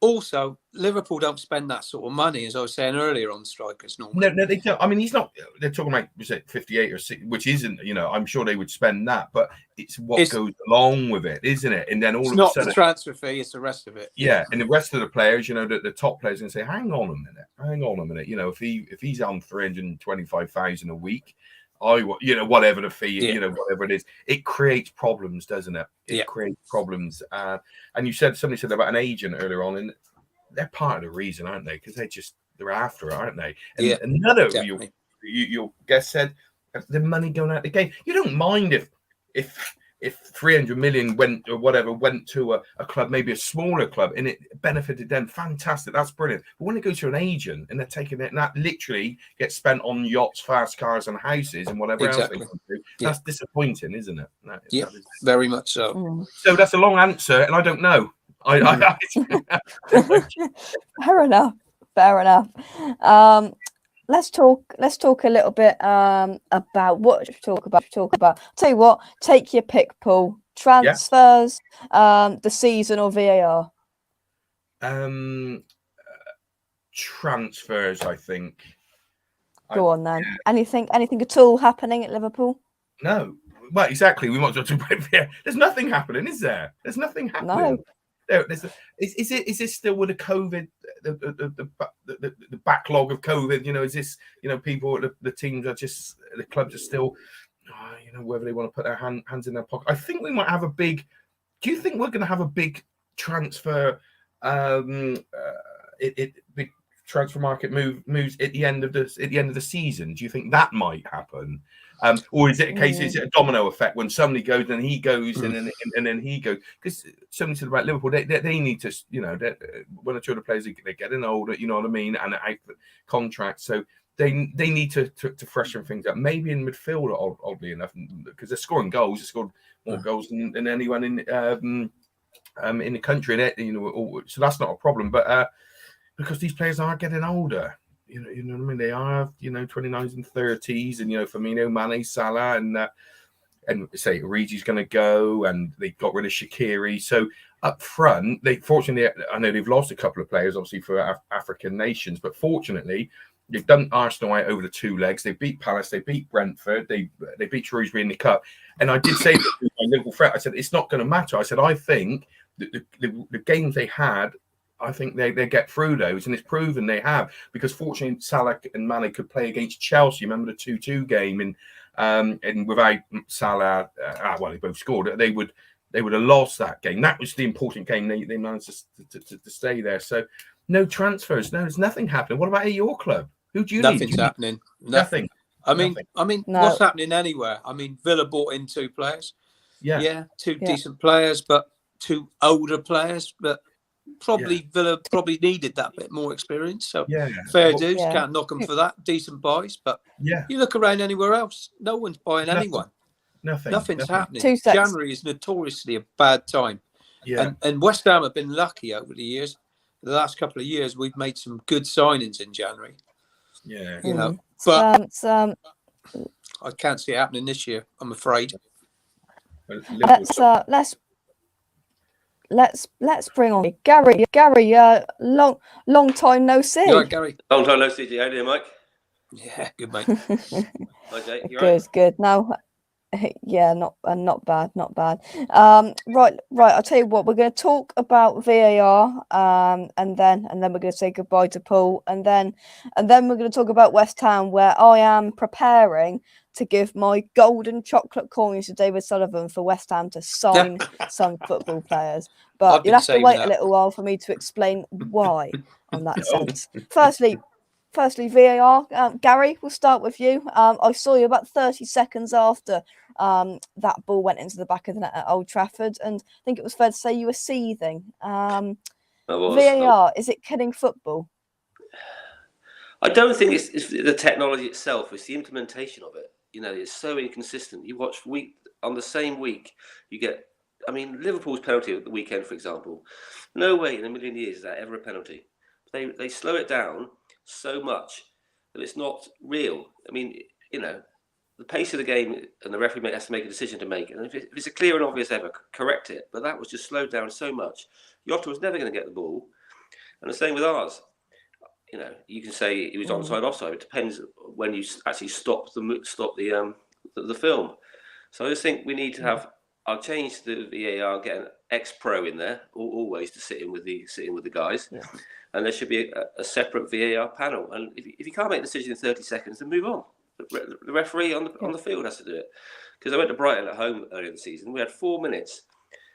S2: also Liverpool don't spend that sort of money, as I was saying earlier, on strikers normally.
S7: No, they don't. I mean, he's not. They're talking about 58 or 60, which isn't. You know, I'm sure they would spend that, but it's what goes along with it, isn't it? And then all of a sudden,
S2: it's not the transfer fee; it's the rest of it.
S7: Yeah, and the rest of the players, you know, the top players, going to say, "Hang on a minute." You know, if he's on 325,000 a week, whatever the fee, whatever it is, it creates problems, doesn't it? It creates problems. And somebody said about an agent earlier on, and they're part of the reason, aren't they? Because they're after it, aren't they? And another your guest said the money going out the game. You don't mind if 300 million went to a club, maybe a smaller club, and it benefited them. Fantastic, that's brilliant. But when it goes to an agent and they're taking it, and that literally gets spent on yachts, fast cars, and houses, and whatever else they can do, that's disappointing, isn't it?
S2: That is very much so.
S7: So that's a long answer, and I don't know.
S1: Fair enough. Let's talk a little bit about what should we talk about. Tell you what, take your pick, Paul. Transfers, the season, or VAR.
S7: Transfers, I think.
S1: Go on then. Anything at all happening at Liverpool?
S7: No. Well, exactly. We might as well talk about VAR. There's nothing happening, is there? There's nothing happening.
S1: No.
S7: Is this still with the COVID, the backlog of COVID? You know, is this, you know, people, the teams are just, the clubs are still, you know, whether they want to put their hands in their pocket. I think we might have a big. Do you think we're going to have a big transfer? Big transfer market moves at the end of the season? Do you think that might happen? Or is it a case? Is it a domino effect when somebody goes and he goes and then he goes? Because somebody said about Liverpool, they need to, one or two of the players they're getting older, you know what I mean, and out the contract, so they need to freshen things up. Maybe in midfield, oddly enough, because they're scoring goals. They scored more goals than anyone in the country, so that's not a problem. But because these players are getting older. You know what I mean? They are, 29s and 30s, and Firmino, Mane, Salah, and say Origi's going to go, and they got rid of Shaqiri. So up front, fortunately, I know they've lost a couple of players, obviously for African nations, but fortunately, they've done Arsenal out over the two legs. They beat Palace, they beat Brentford, they beat Shrewsbury in the cup. And I did say to my Liverpool friend, I said it's not going to matter. I said I think that the games they had. I think they get through those, and it's proven they have, because fortunately Salah and Mane could play against Chelsea. Remember the 2-2 game, and without Salah, they both scored. They would have lost that game. That was the important game. They managed to stay there. So no transfers. No, there's nothing happening. What about at your club? Who do you need?
S2: Nothing's happening.
S7: Nothing.
S2: I mean, what's happening anywhere? I mean, Villa bought in 2 players. Yeah, two decent players, but 2 older players, but. Villa needed that bit more experience. So fair dues, can't knock them for that. Decent buys, but you look around anywhere else, no one's buying anyone. Nothing's happening. January is notoriously a bad time. Yeah, and West Ham have been lucky over the years. The last couple of years, we've made some good signings in January. Yeah, but I can't see it happening this year, I'm afraid.
S1: Let's bring on Gary. Gary, long time no see.
S2: You right, Gary?
S8: Long time no see. How you doing, Mike?
S2: Yeah, good mate.
S8: Hi, Jake. You
S1: good,
S8: right?
S1: Good. Now, not bad. Right. I'll tell you what. We're going to talk about VAR, and then we're going to say goodbye to Paul, and then we're going to talk about West Ham, where I am preparing to give my golden chocolate coins to David Sullivan for West Ham to sign some football players. But you'll have to wait a little while for me to explain why on that sense. Firstly, VAR. Gary, we'll start with you. I saw you about 30 seconds after that ball went into the back of the net at Old Trafford, and I think it was fair to say you were seething. VAR, is it killing football?
S8: I don't think it's the technology itself. It's the implementation of it. It's so inconsistent. You watch on the same week, you get. I mean, Liverpool's penalty at the weekend, for example. No way in a million years is that ever a penalty. They slow it down so much that it's not real. I mean, the pace of the game, and the referee has to make a decision to make. And if it's a clear and obvious error, correct it. But that was just slowed down so much. Jota was never going to get the ball. And the same with ours. You can say he was onside, offside. It depends when you actually stop the film. So I just think we need to have. I'll change the VAR, get an ex-pro in there, always to sit in with the guys, and there should be a separate VAR panel. And if you can't make a decision in 30 seconds, then move on. The referee on the field has to do it. Because I went to Brighton at home earlier in the season. We had 4 minutes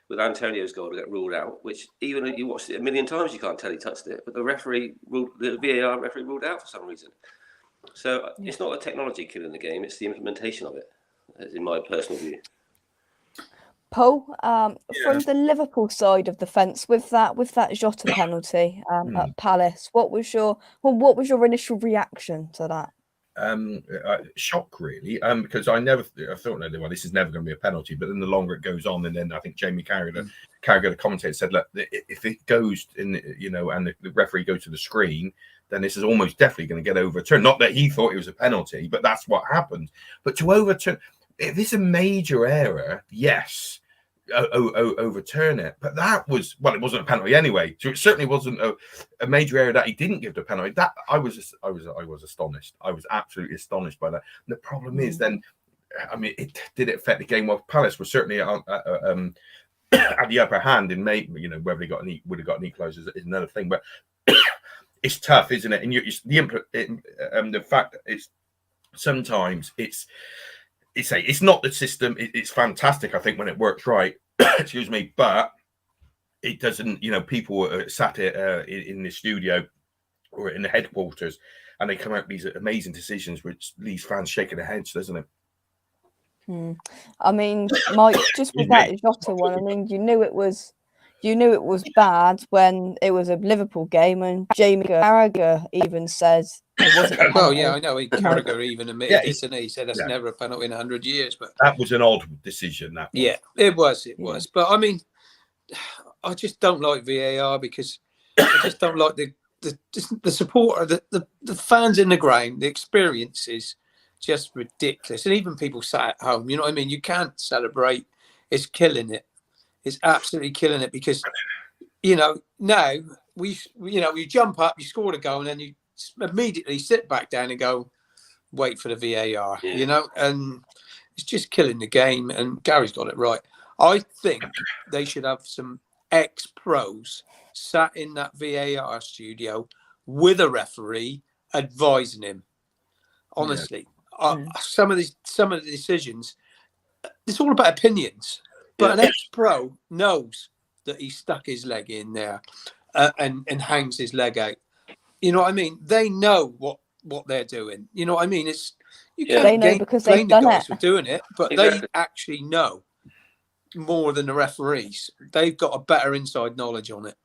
S8: with Antonio's goal to get ruled out, which even if you watched it a million times, you can't tell he touched it. But the VAR referee ruled out for some reason. So it's not the technology killing the game; it's the implementation of it, in my personal view.
S1: Paul, from the Liverpool side of the fence, with that Jota penalty at Palace, what was your initial reaction to that?
S7: Shock, really, because I thought, no, well, this is never going to be a penalty. But then the longer it goes on, and then I think Jamie Carragher, the commentator, said, look, if it goes in, and the referee goes to the screen, then this is almost definitely going to get overturned. Not that he thought it was a penalty, but that's what happened. But to overturn, if it's a major error, yes, overturn it. But that was, well, it wasn't a penalty anyway. So it certainly wasn't a major error that he didn't give the penalty. That I was astonished. I was absolutely astonished by that. And the problem is then, I mean, did it affect the game? Well, Palace was certainly at the upper hand in May. Whether they would have got an equaliser is another thing. But it's tough, isn't it? And the fact that it's sometimes it's not the system. It's fantastic, I think, when it works right. Excuse me, but it doesn't. People sat in the studio or in the headquarters, and they come out with these amazing decisions, which leaves fans shaking their heads, doesn't it?
S1: I mean, Mike, just with that Jota one, I mean, you knew it was bad when it was a Liverpool game, and Jamie Carragher even says it wasn't a penalty.
S2: Well, yeah, I know. Carragher even admitted it, and he said that's never a penalty in 100 years. But
S7: that was an odd decision. That was.
S2: Yeah, it was. But I mean, I just don't like VAR because I just don't like the support, the fans in the ground, the experience is just ridiculous. And even people sat at home, you know what I mean? You can't celebrate. It's killing it. It's absolutely killing it because, you know, now you jump up, you score a goal, and then you immediately sit back down and go, wait for the VAR, you know, and it's just killing the game. And Gary's got it right. I think they should have some ex-pros sat in that VAR studio with a referee advising him. Honestly, some of the decisions, it's all about opinions. But an ex-pro knows that he stuck his leg in there and hangs his leg out. You know what I mean? They know what they're doing. You know what I mean? It's you can't
S1: they know because they've done
S2: the guys
S1: it
S2: for doing it, but they actually know more than the referees. They've got a better inside knowledge on it.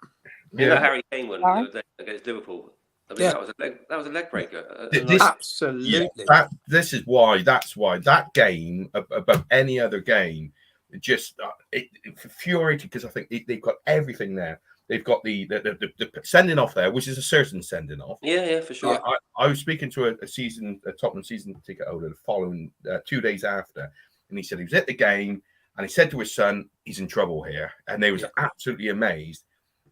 S8: You know, Harry Kane one the other day against Liverpool. I mean, that was a leg breaker.
S2: Absolutely.
S7: That's why that game above any other game just it infuriated, because I think they've got everything there. They've got the sending off there, which is a certain sending off.
S8: Yeah, for sure.
S7: I was speaking to a Tottenham season ticket holder the following 2 days after, and he said he was at the game and he said to his son, he's in trouble here, and they was absolutely amazed.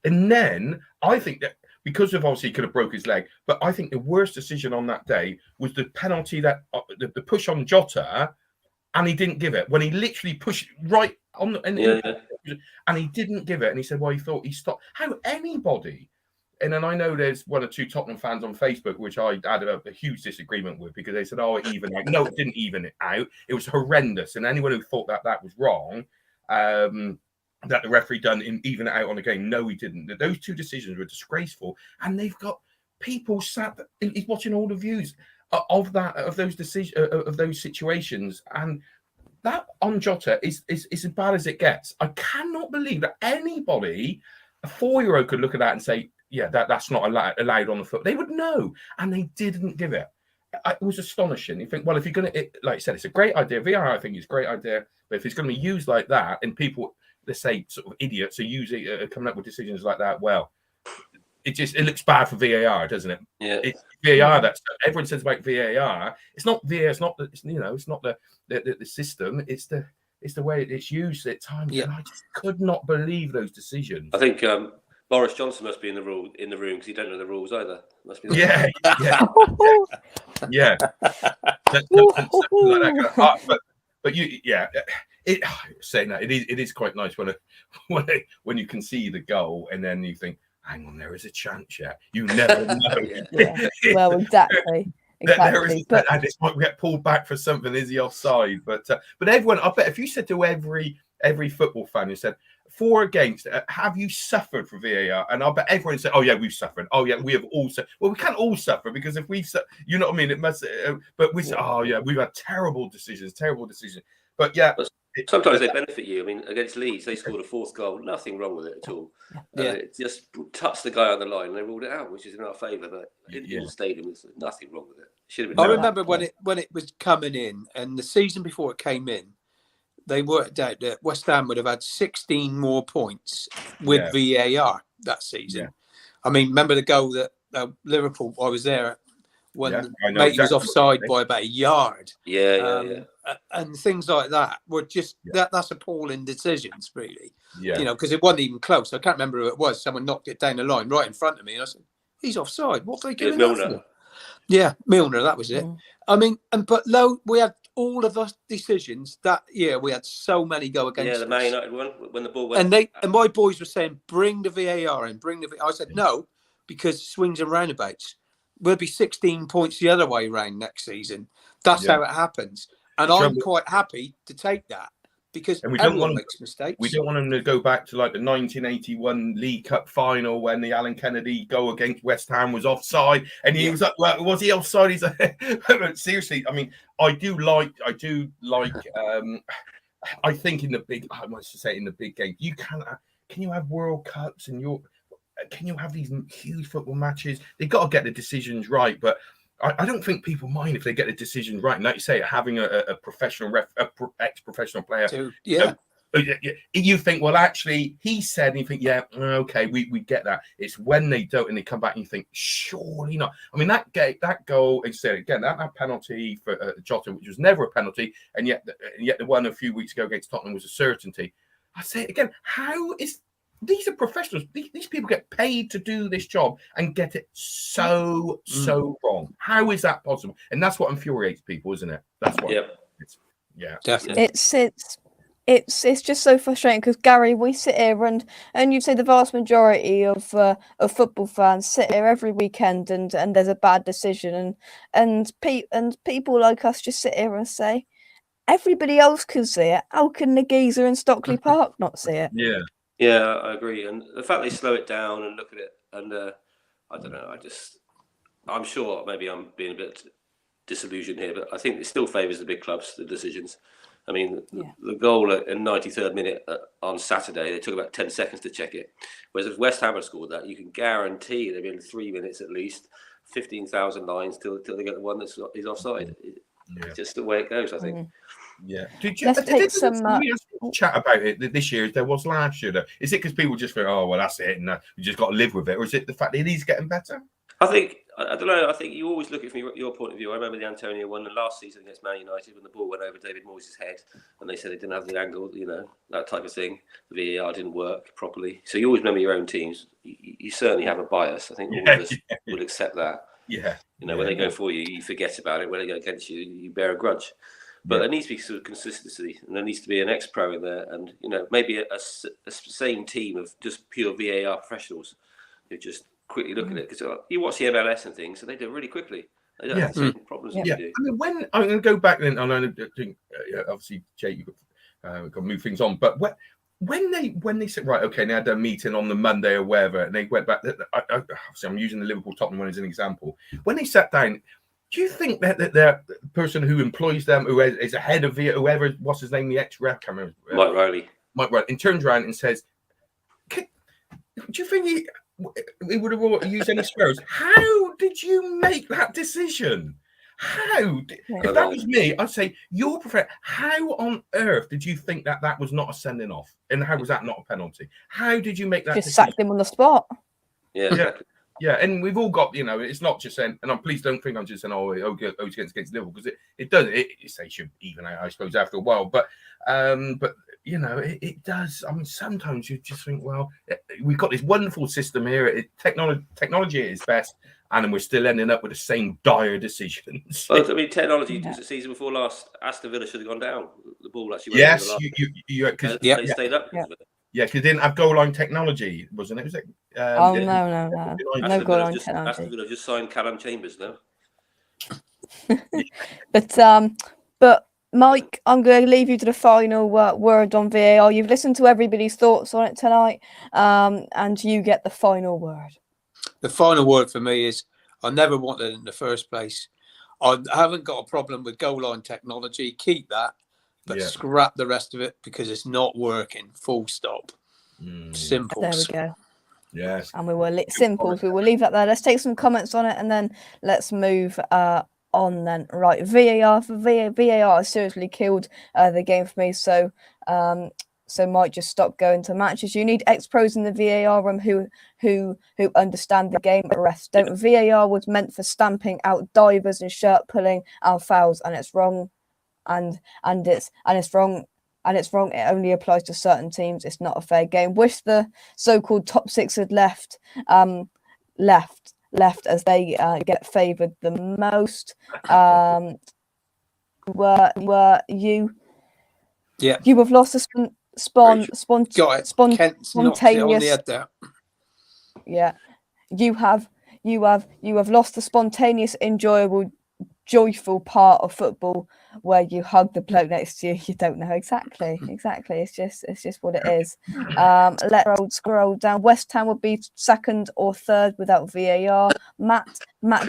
S7: And then I think that because of obviously he could have broke his leg, but I think the worst decision on that day was the penalty that the push on Jota, and he didn't give it when he literally pushed right on and he didn't give it, and he said, well, he thought he stopped. How anybody? And then I know there's one or two Tottenham fans on Facebook which I had a huge disagreement with, because they said, oh, it evened out. No, it didn't even it out. It was horrendous, and anyone who thought that was wrong, that the referee done in even it out on the game, no, he didn't. Those two decisions were disgraceful, and they've got people sat. He's watching all the views of those decisions, of those situations, and that on Jota is as bad as it gets. I cannot believe that anybody, a 4-year-old, could look at that and say, yeah, that's not allowed on the foot. They would know, and they didn't give it. It was astonishing. You think, well, if you're going to, like I said, it's a great idea. VR, I think, is a great idea, but if it's going to be used like that, and people, let's say, sort of idiots are using coming up with decisions like that, well, it looks bad for VAR, doesn't it?
S8: Yeah,
S7: it's VAR. That's everyone says about VAR. It's not VAR. It's not it's not the system. It's the way it's used at times. Yeah. And I just could not believe those decisions.
S8: I think Boris Johnson must be in the room because he don't know the rules either. Must be.
S7: Yeah. But you, saying that it is quite nice when you can see the goal and then you think, hang on, there is a chance. Yeah, you never know.
S1: Well, exactly.
S7: And this might get pulled back for something. Is he offside? But everyone, I bet if you said to every football fan, you said, for or against, have you suffered for VAR? And I bet everyone said, oh yeah, we've suffered. Oh yeah, we have all suffered. Well, we can't all suffer, because if we've, you know what I mean? It must. But we say, oh yeah, we've had terrible decisions. But yeah.
S8: Sometimes they benefit you. I mean, against Leeds, they scored a fourth goal. Nothing wrong with it at all.
S2: Yeah.
S8: It just touched the guy on the line and they ruled it out, which is in our favour. But in the stadium, there's nothing wrong with it. Should have been.
S2: I remember when it was coming in, and the season before it came in, they worked out that West Ham would have had 16 more points with VAR that season. Yeah. I mean, remember the goal that Liverpool? I was there when mate was offside by about a yard. And things like that were just that's appalling decisions, really. Yeah. You know, because it wasn't even close. I can't remember who it was. Someone knocked it down the line right in front of me, and I said, "He's offside. What are they giving that for?" Yeah, Milner. That was it. I mean, but we had all of those decisions that year. We had so many go against us.
S8: Yeah, the Man United one when the ball went.
S2: And my boys were saying, "Bring the VAR in. Bring the." I said, "No, because swings and roundabouts. We'll be 16 points the other way round next season. That's how it happens." And I'm quite happy to take that because
S7: And we don't
S2: everyone
S7: want
S2: makes mistakes.
S7: We don't want them to go back to like the 1981 League Cup final when the Alan Kennedy goal against West Ham was offside, and he was like, "Well, was he offside?" He's like, seriously. I mean, I do like. I think in the big, I must say, in the big game, you can you have World Cups and can you have these huge football matches? They've got to get the decisions right, but I don't think people mind if they get the decisions right. And like you say, having a professional ex-professional player, you think, well, actually, he said, and you think, yeah, okay, we get that. It's when they don't, and they come back, and you think, surely not. I mean, that goal, as I said again, that penalty for Jota, which was never a penalty, and yet the one a few weeks ago against Tottenham was a certainty. I say it again, how is these are professionals? These people get paid to do this job and get it so wrong. How is that possible? And that's what infuriates people, isn't it? That's what.
S2: Definitely.
S1: It's just so frustrating because, Gary, we sit here and you'd say the vast majority of football fans sit here every weekend and there's a bad decision and people like us just sit here and say everybody else can see it. How can the geezer in Stockley Park not see it?
S8: Yeah, I agree. And the fact they slow it down and look at it, and I don't know, I'm sure maybe I'm being a bit disillusioned here, but I think it still favours the big clubs, the decisions. I mean, the goal in 93rd minute on Saturday, they took about 10 seconds to check it. Whereas if West Ham had scored that, you can guarantee they've been 3 minutes at least, 15,000 lines till they get the one that is offside. It's just the way it goes, I think.
S7: Yeah.
S1: Let's take some
S7: chat about it this year as there was last year, though? Is it because people just think, oh, well, that's it, and we just got to live with it? Or is it the fact that he's getting better?
S8: I think, I don't know, I think you always look at it from your point of view. I remember the Antonio one last season against Man United when the ball went over David Moyes' head and they said it didn't have the angle, that type of thing. The VAR didn't work properly. So you always remember your own teams. You certainly have a bias. I think all of us would accept that.
S7: Yeah.
S8: When they go for you, you forget about it. When they go against you, you bear a grudge. But there needs to be sort of consistency, and there needs to be an ex-pro in there, and maybe a same team of just pure VAR professionals who just quickly look at it. Because you watch the MLS and things, and they do it really quickly. They don't have the same problems you do.
S7: I mean, when I'm going to go back then, and I think obviously, Jake, you've got to move things on, but when they said, right, okay, now they're meeting on the Monday or wherever, and they went back, obviously I'm using the Liverpool-Tottenham one as an example. When they sat down, do you think that the person who employs them, who is a head of whoever, what's his name, the ex-ref, can't remember,
S8: Mike Riley,
S7: and turns around and says, do you think he would have used any Spurs? How did you make that decision? If that was me, I'd say you're prepared. How on earth did you think that was not a sending off? And how was that not a penalty? How did you make that
S1: just
S7: decision?
S1: sacked him on the spot?
S8: Yeah, exactly.
S7: Yeah, and we've all got, it's not just saying, and please don't think I'm just saying, it's against Liverpool, because it does, it should even out, I suppose, after a while, but it does. I mean, sometimes you just think, well, we've got this wonderful system here, technology at its best, and we're still ending up with the same dire decisions.
S8: Well, I mean, technology, the season before last, Aston Villa should have gone down. The ball actually
S7: went
S8: over they stayed up because of it.
S7: Yeah, because they didn't have goal line technology, wasn't it? Was it?
S1: No. No goal line technology.
S8: Aston Villa just signed Callum Chambers, though.
S1: But Mike, I'm going to leave you to the final word on VAR. You've listened to everybody's thoughts on it tonight, and you get the final word.
S2: The final word for me is I never wanted it in the first place. I haven't got a problem with goal line technology. Keep that. But scrap the rest of it because it's not working. Full stop. Simple.
S1: There we go.
S7: Yes.
S1: And we will simples. We will leave that there. Let's take some comments on it and then let's move on. Then right, VAR has seriously killed the game for me. So might just stop going to matches. You need ex-pros in the VAR room who understand the game. Refs don't. VAR was meant for stamping out divers and shirt pulling and fouls, and it's wrong. And it's wrong. It only applies to certain teams. It's not a fair game. Wish the so-called top six had left as they get favoured the most. Were you?
S2: Yeah.
S1: You have lost a spontaneous. Yeah. You have lost the spontaneous, enjoyable joyful part of football where you hug the bloke next to you. You don't know exactly. It's just what it is. Let's scroll down. West Ham would be second or third without VAR. Matt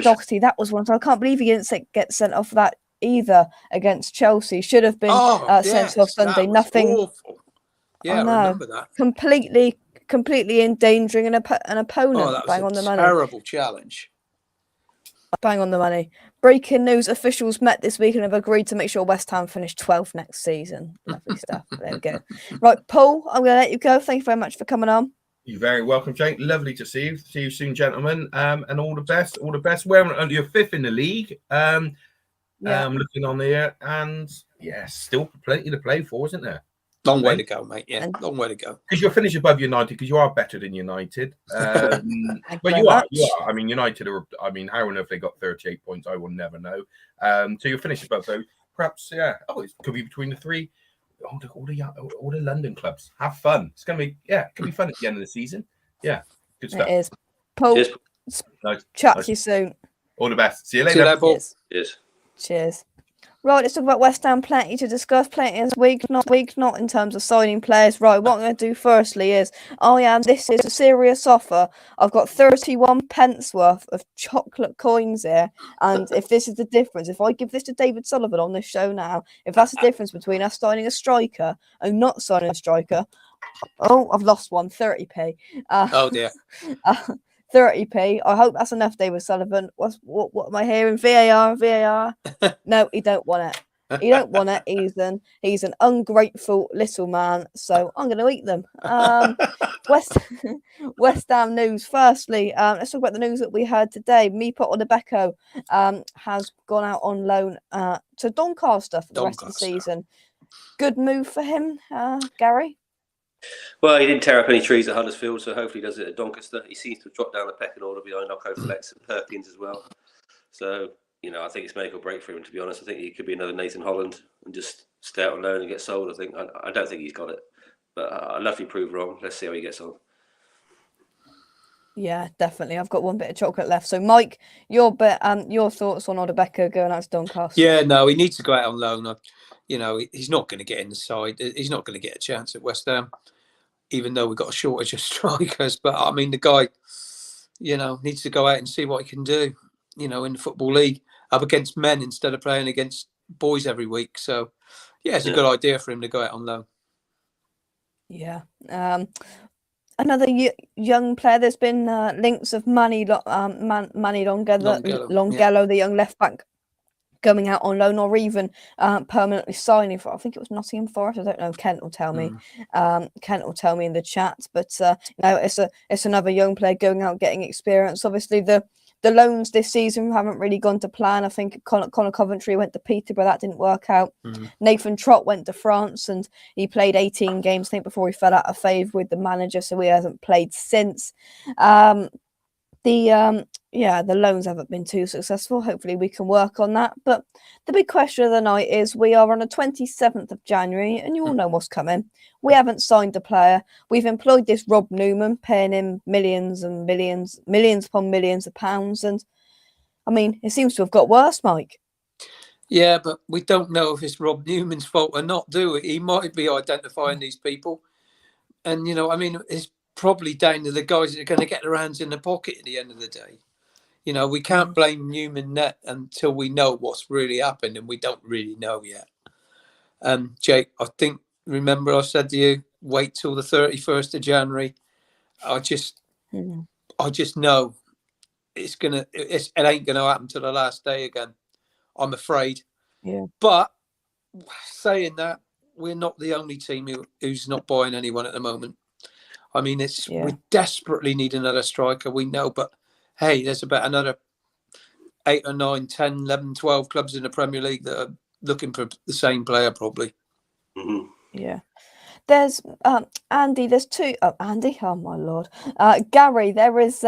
S1: Doherty, that was one. So I can't believe he didn't get sent off that either against Chelsea. Should have been sent off Sunday. Nothing.
S2: Awful. Yeah, I remember that.
S1: Completely endangering an opponent.
S2: That was a terrible challenge.
S1: Bang on the money. Breaking news: officials met this week and have agreed to make sure West Ham finish 12th next season. Lovely stuff. There we go. Right, Paul, I'm going to let you go. Thank you very much for coming on.
S7: You're very welcome, Jake. Lovely to see you. See you soon, gentlemen. And all the best. All the best. We're under your 5th in the league. Looking on there, and still plenty to play for, isn't there?
S2: Long way to go, mate. Yeah, long way to go.
S7: Because you'll finish above United, because you are better than United. But you are. I mean, United are. I mean, how on earth they got 38 points? I will never know. So you'll finish above those. Perhaps, yeah. Oh, it could be between the three. All the London clubs. Have fun. It's gonna be it could be fun at the end of the season. Yeah, good stuff.
S1: It is. Paul, chat to you soon.
S7: All the best. See you later.
S2: Paul.
S1: Cheers. Right, let's talk about West Ham. Plenty to discuss. Plenty this week. Not in terms of signing players. Right, what I'm going to do firstly is, this is a serious offer. I've got 31 pence worth of chocolate coins here. And if this is the difference, if I give this to David Sullivan on this show now, if that's the difference between us signing a striker and not signing a striker, I've lost one, 30p.
S2: Oh, dear.
S1: 30p. I hope that's enough, David Sullivan. What am I hearing? VAR. No, he don't want it. He don't want it. He's an ungrateful little man. So I'm going to eat them. West Ham news. Firstly, let's talk about the news that we heard today. Mipa Odebeko has gone out on loan to Doncaster for the rest of the season. Good move for him, Gary.
S8: Well, he didn't tear up any trees at Huddersfield, so hopefully he does it at Doncaster. He seems to have dropped down the pecking order behind Occo Flex and Perkins as well. So, I think it's make or break for him, to be honest. I think he could be another Nathan Holland and just stay out on loan and get sold, I think. I don't think he's got it. But I'd love to be proved wrong. Let's see how he gets on.
S1: Yeah, definitely. I've got one bit of chocolate left. So, Mike, your thoughts on Odebeko going out to Doncaster?
S2: Yeah, no, he needs to go out on loan. He's not going to get in the side. He's not going to get a chance at West Ham, even though we've got a shortage of strikers. But I mean, the guy, needs to go out and see what he can do, in the Football League, up against men instead of playing against boys every week. So, it's a good idea for him to go out on loan.
S1: Yeah. Another young player. There's been links of Manny Longello, the young left back, going out on loan or even permanently signing for, I think it was Nottingham Forest. I don't know. Kent will tell me. Kent will tell me in the chat. But it's another young player going out getting experience. Obviously, the loans this season haven't really gone to plan. I think Connor Coventry went to Peterborough. That didn't work out. Nathan Trott went to France and he played 18 games, I think, before he fell out of favour with the manager. So he hasn't played since. The loans haven't been too successful. Hopefully we can work on that. But the big question of the night is, we are on the 27th of January and you all know what's coming. We haven't signed a player. We've employed this Rob Newman, paying him millions upon millions of pounds. And I mean, it seems to have got worse, Mike.
S2: Yeah, but we don't know if it's Rob Newman's fault or not, do we? He might be identifying these people. And, it's probably down to the guys that are going to get their hands in the pocket at the end of the day. We can't blame Newman net until we know what's really happened, and we don't really know yet. Jake, remember I said to you, wait till the 31st of January. I just know it ain't gonna happen till the last day again. I'm afraid.
S1: Yeah.
S2: But saying that, we're not the only team who's not buying anyone at the moment. I mean, we desperately need another striker, we know, but hey, there's about another 8 or 9, 10, 11, 12 clubs in the Premier League that are looking for the same player, probably.
S8: Mm-hmm.
S1: Yeah. There's Andy. There's two. Oh, Andy. Oh my lord, Gary. There is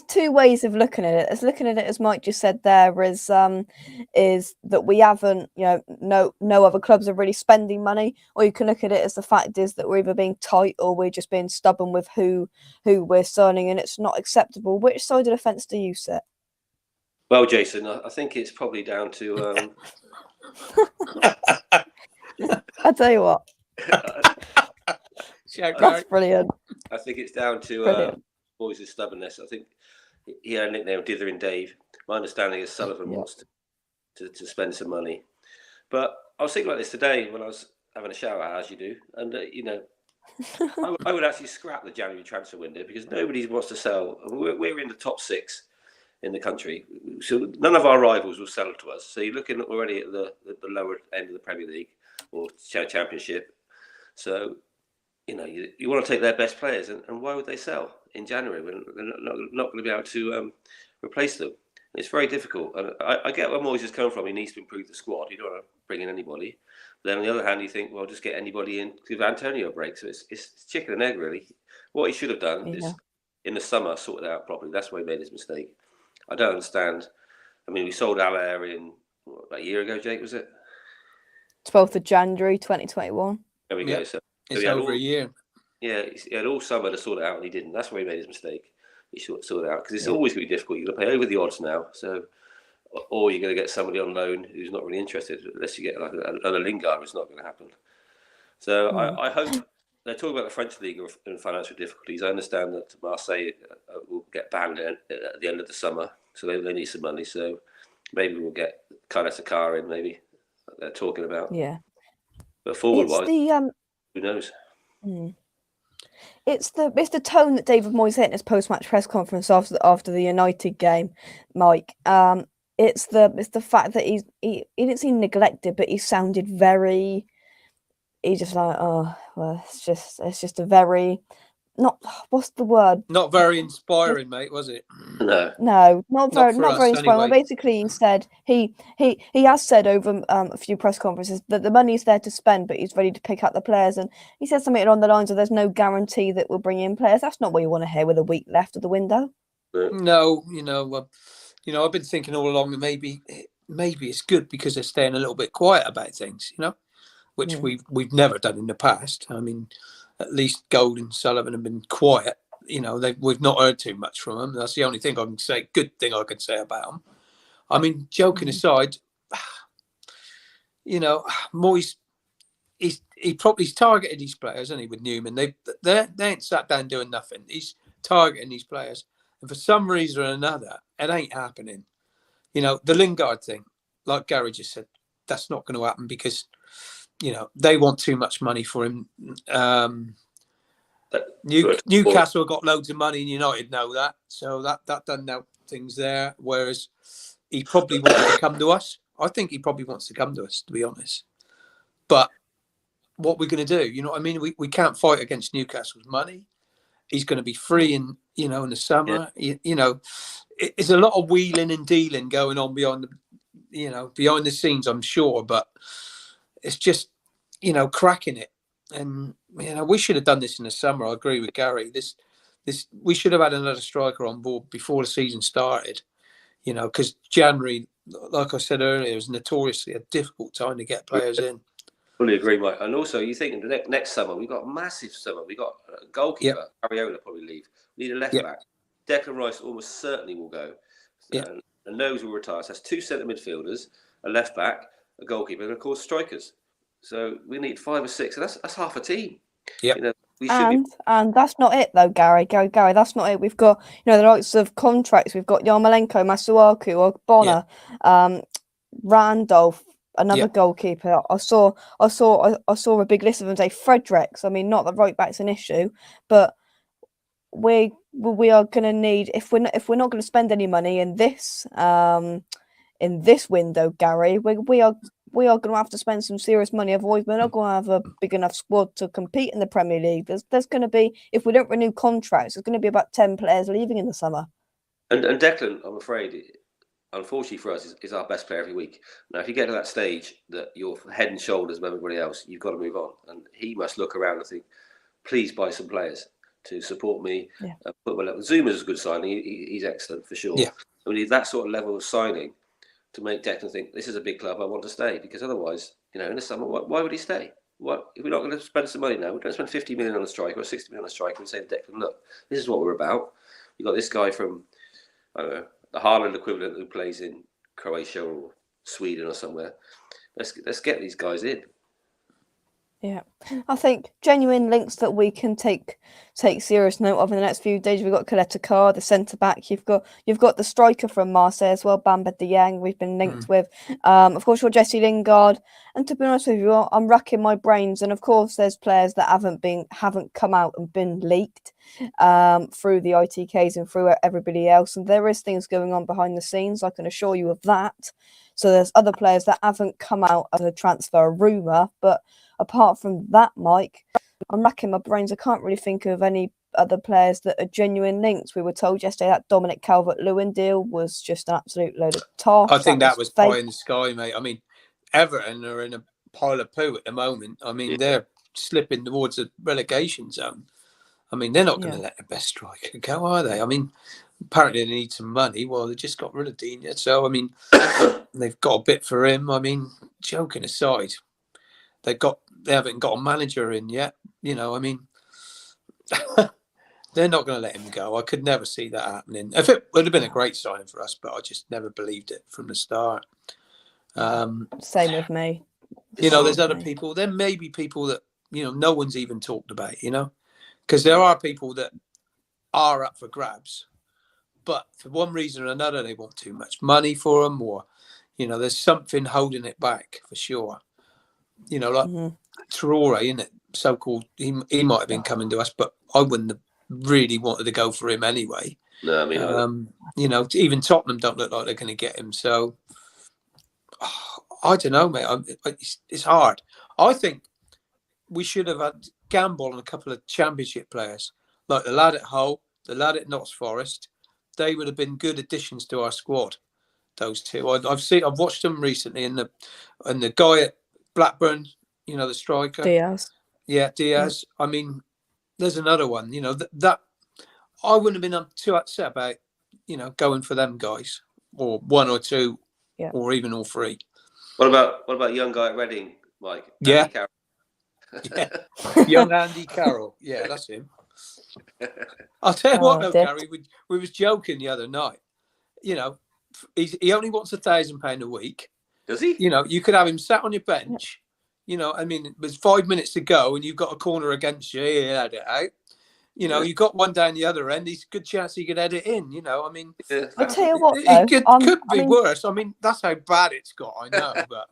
S1: two ways of looking at it. As looking at it, as Mike just said, there is that we haven't, no other clubs are really spending money, or you can look at it as the fact is that we're either being tight or we're just being stubborn with who we're signing, and it's not acceptable. Which side of the fence do you sit?
S8: Well, Jason, I think it's probably down to.
S1: I tell you what, that's brilliant.
S8: I think it's down to
S1: Brilliant.
S8: boys' stubbornness. I think he had a nickname, Dithering Dave. My understanding is Sullivan wants to spend some money. But I was thinking about this today when I was having a shower, as you do, and I would actually scrap the January transfer window because nobody wants to sell. We're in the top 6 in the country, so none of our rivals will sell to us. So you're looking already at the lower end of the Premier League or Championship. So you want to take their best players, and why would they sell in January when they're not going to be able to replace them? It's very difficult. And I get where Moyes is coming from. He needs to improve the squad. You don't want to bring in anybody. But then on the other hand, you think, well, just get anybody in, give Antonio a break. So it's chicken and egg, really. What he should have done is in the summer sort it out properly. That's why he made his mistake. I don't understand. I mean, we sold Allaire in about a year ago, Jake, was it?
S1: 12th of January 2021.
S8: There we go. So
S2: it's over a year.
S8: Yeah, he had all summer to sort it out, and he didn't. That's why he made his mistake. He should sort it out because it's always going to be difficult. You're going to pay over the odds now, so or you're going to get somebody on loan who's not really interested. Unless you get like another Lingard, it's not going to happen. So I hope they're talking about the French league and financial difficulties. I understand that Marseille will get banned at the end of the summer, so they need some money. So maybe we'll get Carlos Sakara in. Maybe they're talking about.
S1: Yeah,
S8: but forward-wise, who knows?
S1: It's the tone that David Moyes hit in his post-match press conference after the United game, Mike. It's the fact that he didn't seem neglected, but he sounded very. He's just like, oh well, it's just a very what's the word?
S2: Not very inspiring, mate, was it?
S8: No,
S1: not very inspiring. Anyway. Basically, he said he has said over a few press conferences that the money is there to spend, but he's ready to pick up the players. And he said something along the lines of, "There's no guarantee that we'll bring in players." That's not what you want to hear with a week left of the window.
S2: No, I've been thinking all along that maybe it's good because they're staying a little bit quiet about things, which we've never done in the past. I mean, at least Gold and Sullivan have been quiet. We've not heard too much from them. That's the only thing I can say. Good thing I can say about them. I mean, joking aside, Moyes, he's targeted these players, hasn't he? With Newman, they ain't sat down doing nothing. He's targeting these players, and for some reason or another, it ain't happening. The Lingard thing, like Gary just said, that's not going to happen because. They want too much money for him. Newcastle have got loads of money, and United know that. So that doesn't help things there. Whereas he probably wants to come to us. I think he probably wants to come to us, to be honest. But what we're going to do, you know what I mean? We can't fight against Newcastle's money. He's going to be free in the summer. Yeah. It's a lot of wheeling and dealing going on behind the scenes, I'm sure, but. It's just, cracking it. And, we should have done this in the summer. I agree with Gary. We should have had another striker on board before the season started, because January, like I said earlier, is notoriously a difficult time to get players in.
S8: Fully agree, Mike. And also, you think the next summer, we've got a massive summer. We've got a goalkeeper. Ariola probably leave. We need a left back. Declan Rice almost certainly will go. And Knowles will retire. So that's 2 centre midfielders, a left back, a goalkeeper, and of course strikers. So we need 5 or 6, and that's half a team.
S2: Yeah.
S1: And that's not it though, Gary. That's not it. We've got the likes of contracts. We've got Yarmolenko, Masuaku, Ogbonna, Randolph, another goalkeeper. I saw a big list of them say Fredericks. I mean, not that right back's an issue, but we are going to need if we're not going to spend any money in this window, Gary, we are going to have to spend some serious money. Otherwise, we're not going to have a big enough squad to compete in the Premier League. There's going to be, if we don't renew contracts, there's going to be about 10 players leaving in the summer.
S8: And Declan, I'm afraid, unfortunately for us, is our best player every week. Now, if you get to that stage that you're head and shoulders above everybody else, you've got to move on. And he must look around and think, please buy some players to support me. Zuma's a good signing. He's excellent for sure. Yeah. We need that sort of level of signing to make Declan think this is a big club, I want to stay, because otherwise, in the summer, why would he stay? What if we're not going to spend some money now? We don't spend 50 million on a striker or 60 million on a striker and say to Declan, look, this is what we're about. You've got this guy from, I don't know, the Haaland equivalent who plays in Croatia or Sweden or somewhere. Let's get these guys in.
S1: Yeah, I think genuine links that we can take serious note of in the next few days. We've got Coletta Carr, the centre back. You've got the striker from Marseille as well, Bamba Dieng. We've been linked with. Of course, you're Jesse Lingard. And to be honest with you, I'm racking my brains. And of course, there's players that haven't come out and been leaked through the ITKs and through everybody else. And there is things going on behind the scenes. I can assure you of that. So there's other players that haven't come out as a transfer rumour, but apart from that, Mike, I'm racking my brains. I can't really think of any other players that are genuine links. We were told yesterday that Dominic Calvert-Lewin deal was just an absolute load of tosh.
S2: I think that was
S1: fake.
S2: pie in the sky, mate. I mean, Everton are in a pile of poo at the moment. I mean, they're slipping towards the relegation zone. I mean, they're not going to let the best striker go, are they? I mean, apparently they need some money. Well, they just got rid of Digne. So, I mean, they've got a bit for him. I mean, joking aside, they haven't got a manager in yet. You know, I mean, they're not going to let him go. I could never see that happening. If it would have been a great signing for us, but I just never believed it from the start.
S1: Same with me.
S2: You know, there's other people. There may be people that, you know, no one's even talked about, you know, because there are people that are up for grabs, but for one reason or another, they want too much money for them, or, you know, there's something holding it back for sure. You know, like Traore, isn't it? So-called, he might have been coming to us, but I wouldn't have really wanted to go for him anyway.
S8: No, I mean,
S2: you know, even Tottenham don't look like they're going to get him. So, I don't know, mate. It's hard. I think we should have had gamble on a couple of championship players, like the lad at Hull, the lad at Notts Forest. They would have been good additions to our squad. Those two, I've watched them recently, and the guy at Blackburn, you know, the striker, Diaz. Yeah, Diaz. I mean, there's another one. You know, that I wouldn't have been too upset about, you know, going for them guys, or one or two, or even all three.
S8: What about young guy at Reading, Mike?
S2: Yeah.
S8: Andy
S2: Yeah. Young Andy Carroll. Yeah, that's him. I'll tell you what, though, Gary, we was joking the other night. You know, he only wants £1,000 a week.
S8: Does he?
S2: You know, you could have him sat on your bench. You know, I mean, there's 5 minutes to go, and you've got a corner against you. He had it out. You know, you got one down the other end. There's a good chance he could head it in. You know, I mean,
S1: I tell you what,
S2: it could be worse. I mean, that's how bad it's got. I know, but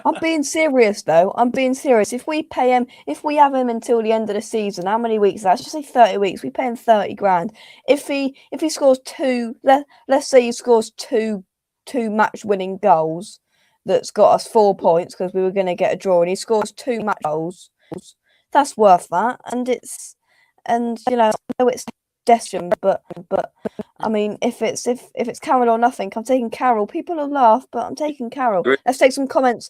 S1: I'm being serious though. I'm being serious. If we pay him, if we have him until the end of the season, how many weeks? Let's just say 30 weeks. We pay him 30 grand. If he scores two, let's say he scores two match-winning goals. That's got us 4 points because we were going to get a draw, and he scores 2 match goals. That's worth that, and you know, I know it's destined, but I mean, if it's Carroll or nothing, I'm taking Carroll. People will laugh, but I'm taking Carroll. Let's take some comments,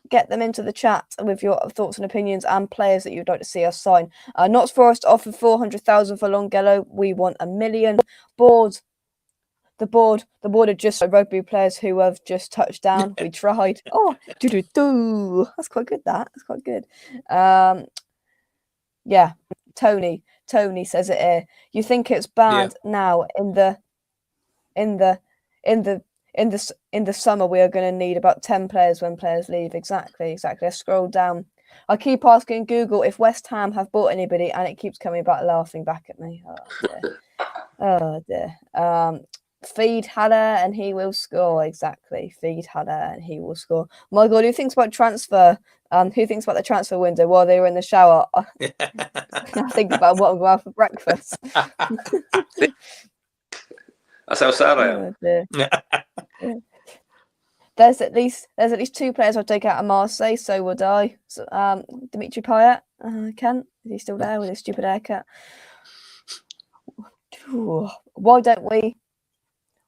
S1: get them into the chat with your thoughts and opinions and players that you'd like to see us sign. Notts Forest offered 400,000 for Longfellow. We want $1 million. The board are just rugby players who have just touched down. We tried. Oh, that's quite good. That's quite good. Yeah, Tony says it here. You think it's bad now in the summer we are going to need about 10 players when players leave. Exactly. I scroll down. I keep asking Google if West Ham have bought anybody, and it keeps coming back laughing back at me. Oh dear. Feed Haller and he will score. Exactly. Feed Haller and he will score. My God, who thinks about transfer? Who thinks about the transfer window while they were in the shower? I think about what I'm going to have for breakfast.
S8: That's how sad I
S1: am. There's at least 2 players I'd take out of Marseille. So would I. So, Dimitri Payet. Kent, is he still there with his stupid haircut?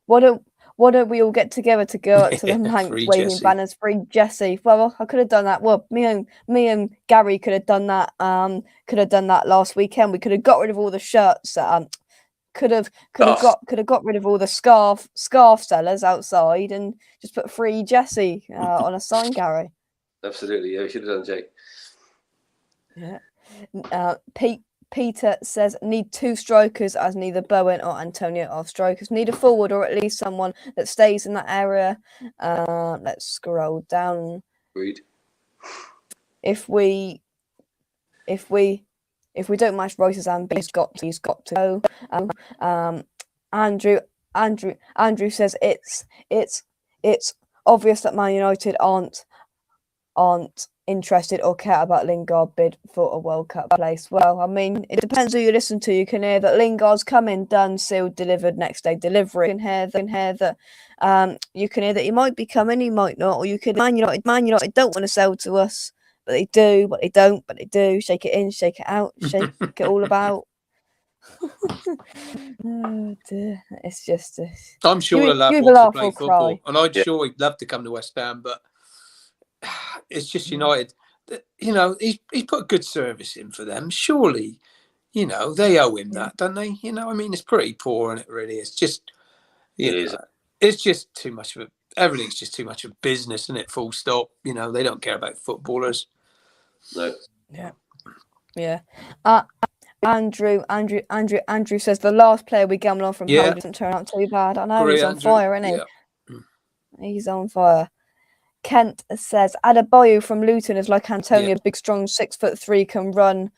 S1: Why don't we all get together to go up to the Manx waving banners, free Jesse? Well, I could have done that. Well, me and Gary could have done that. Last weekend. We could have got rid of all the shirts. Could have got rid of all the scarf sellers outside and just put free Jesse on a sign, Gary.
S8: Absolutely, yeah, we should have done, Jake.
S1: Yeah. Peter says, need 2 strikers as neither Bowen or Antonio are strikers. Need a forward or at least someone that stays in that area. Let's scroll down.
S8: Agreed.
S1: If we don't match Royce's ambition, he's got to go. Andrew says it's obvious that Man United aren't interested or care about Lingard bid for a World Cup place. Well, I mean, it depends who you listen to. You can hear that Lingard's coming, done, sealed, delivered, next day delivery. You can hear that you can hear that he might be coming, he might not, or you could Man United don't want to sell to us, but they do, but they don't, but they do. Shake it in, shake it out, shake it all about. Oh dear, it's just.
S2: I'm sure the lad wants to play football, and I'm sure he'd love to come to West Ham, but it's just United. You know, he's put good service in for them. Surely, you know, they owe him that, don't they? You know, I mean, it's pretty poor, and it really is. Just, it's just too much of a. Everything's just too much of business, isn't it? Full stop. You know, they don't care about footballers.
S8: No.
S1: Yeah. Andrew says the last player we gamble on from home doesn't turn out too bad. I know he's on fire, isn't he? Yeah. He's on fire. Kent says Adebayo from Luton is like Antonio, big, strong, 6'3", can run.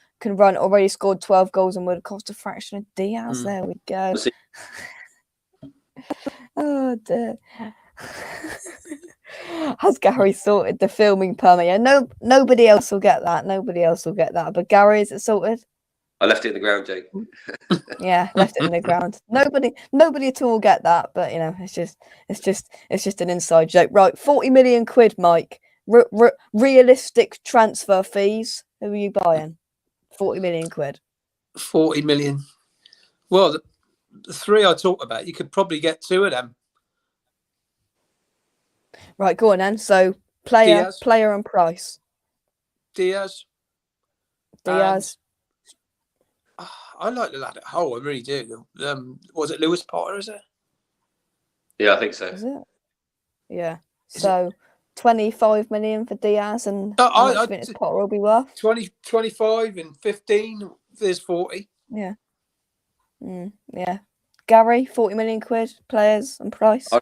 S1: Already scored 12 goals and would cost a fraction of Diaz. There we go. Oh dear. Has Gary sorted the filming permit? Yeah, nobody else will get that. But Gary, is it sorted?
S8: I left it in the ground, Jake.
S1: Yeah, left it in the ground. Nobody at all will get that. But you know, it's just an inside joke, right? 40 million quid, Mike. Realistic transfer fees. Who are you buying? 40 million quid.
S2: 40 million. Well, the 3 I talked about, you could probably get 2 of them.
S1: Right, go on then. So player and price.
S2: Diaz. I like the lad at Hull, I really do. Was it Lewis Potter, is it?
S8: Yeah, I think so.
S1: Is it? Yeah. So 25 million for Diaz, and I think Potter will be worth
S2: 20, 25 and 15. There's 40.
S1: Yeah. Yeah. Gary, 40 million quid, players and price.
S8: I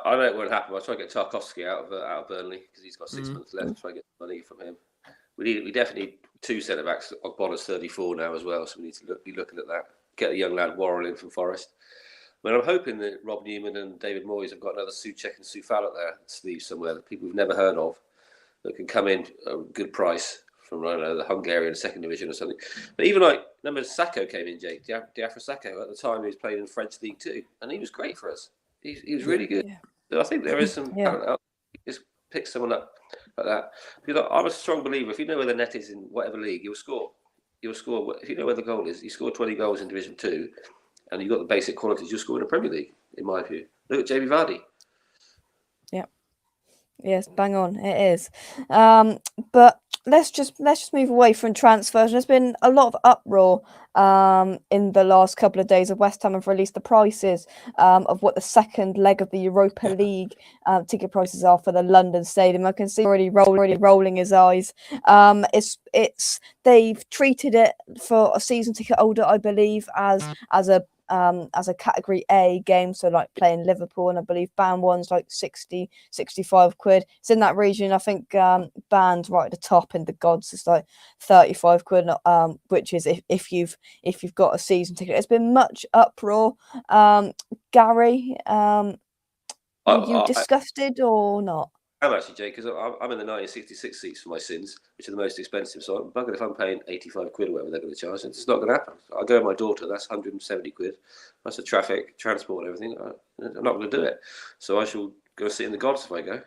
S8: know it won't happen. I'll try to get Tarkowski out of Burnley because he's got 6 months left. Try to get money from him. We definitely need 2 centre backs. Ogbonna's 34 now as well, so we need to be looking at that. Get the young lad Worrell in from Forest. I mean, I'm hoping that Rob Newman and David Moyes have got another Souček and Soufal at their sleeves somewhere, that people we've never heard of, that can come in at a good price from, I don't know, the Hungarian 2nd division or something. But even like, remember Sacco came in, Jake, Diafra Sacco, at the time he was playing in French League 2, and he was great for us. He was really good. Yeah. So I think there is some just pick someone up like that. Because I'm a strong believer, if you know where the net is in whatever league, you'll score. If you know where the goal is, you score 20 goals in Division 2, and you've got the basic qualities, you'll score in the Premier League, in my view. Look at Jamie Vardy.
S1: Yeah. Yes, bang on. It is. But let's just move away from transfers. There's been a lot of uproar in the last couple of days. Of West Ham have released the prices of what the second leg of the Europa League ticket prices are for the London Stadium. I can see already rolling his eyes. They've treated it for a season ticket holder, I believe, as a category A game, so like playing Liverpool, and I believe band one's like 60, 65 quid. It's in that region. I think band right at the top in the gods is like 35 quid, which is if you've got a season ticket. There's been much uproar. Gary, are you disgusted or not?
S8: I'm actually, Jake, because I'm in the 1966 seats for my sins, which are the most expensive. So I'm buggered if I'm paying 85 quid or whatever they're going to charge. It's not going to happen. I'll go with my daughter. That's 170 quid. That's the traffic, transport, and everything. I'm not going to do it. So I shall go sit in the gods if I go.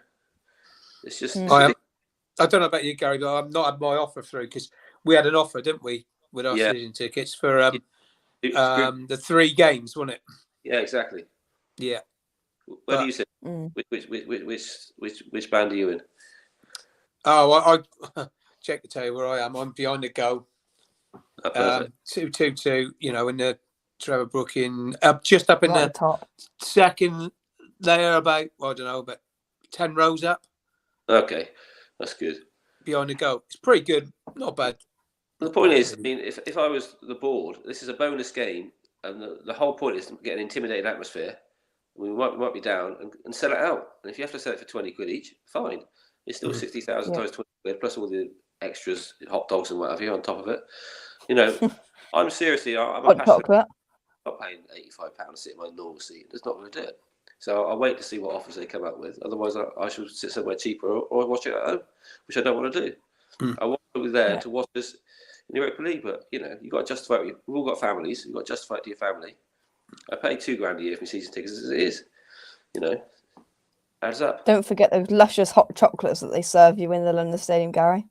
S8: It's just. I
S2: don't know about you, Gary, but I've not had my offer through because we had an offer, didn't we, with our season tickets for the 3 games, wasn't it?
S8: Yeah, exactly.
S2: Yeah.
S8: Where do you sit? Which band are you in?
S2: Oh, I check to tell you where I am. I'm behind the goal. 2-2-2. You know, in the Trevor Brook just up in the
S1: top
S2: second layer, about 10 rows up.
S8: Okay, that's good.
S2: Behind the goal, it's pretty good. Not bad.
S8: The point is, I mean, if I was the board, this is a bonus game, and the whole point is to get an intimidated atmosphere. We might be down and sell it out. And if you have to sell it for 20 quid each, fine. It's still 60,000 times 20 quid plus all the extras, hot dogs and whatever on top of it. You know, I'm seriously, I'm a passionate. I'm not paying £85 to sit in my normal seat. It's not going to do it. So I'll wait to see what offers they come up with. Otherwise, I should sit somewhere cheaper or watch it at home, which I don't want to do. I want to be there to watch this in the Europa League, but you know, you've got to justify it. We've all got families. You've got to justify it to your family. I pay £2,000 a year for season tickets as it is. You know, adds up.
S1: Don't forget those luscious hot chocolates that they serve you in the London Stadium, Gary.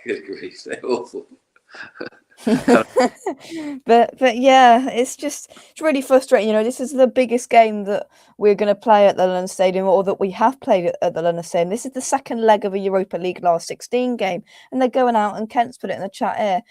S8: Good grief, they're awful.
S1: but yeah, it's really frustrating. You know, this is the biggest game that we're going to play at the London Stadium, or that we have played at the London Stadium. This is the second leg of a Europa League last 16 game, and they're going out, and Kent's put it in the chat here.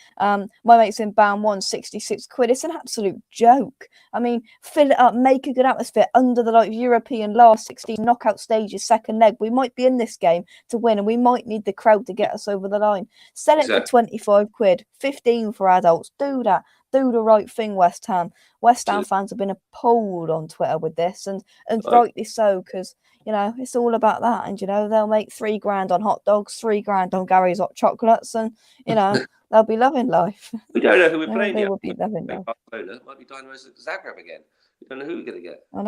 S1: My mate's in band 1, 66 quid. It's an absolute joke. I mean, fill it up, make a good atmosphere under the European last 16 knockout stages, second leg. We might be in this game to win, and we might need the crowd to get us over the line. Sell it for 25 quid, 15 for adults. Do that. Do the right thing, West Ham. West Ham fans have been appalled on Twitter with this, and rightly so, because you know it's all about that. And you know they'll make $3,000 on hot dogs, $3,000 on Gary's hot chocolates, and you know they'll be loving life.
S8: We don't know who we're playing
S1: They
S8: yet.
S1: will be loving life.
S8: Barcelona might be Dynamo Zagreb again. We don't know who we're going to get.
S1: I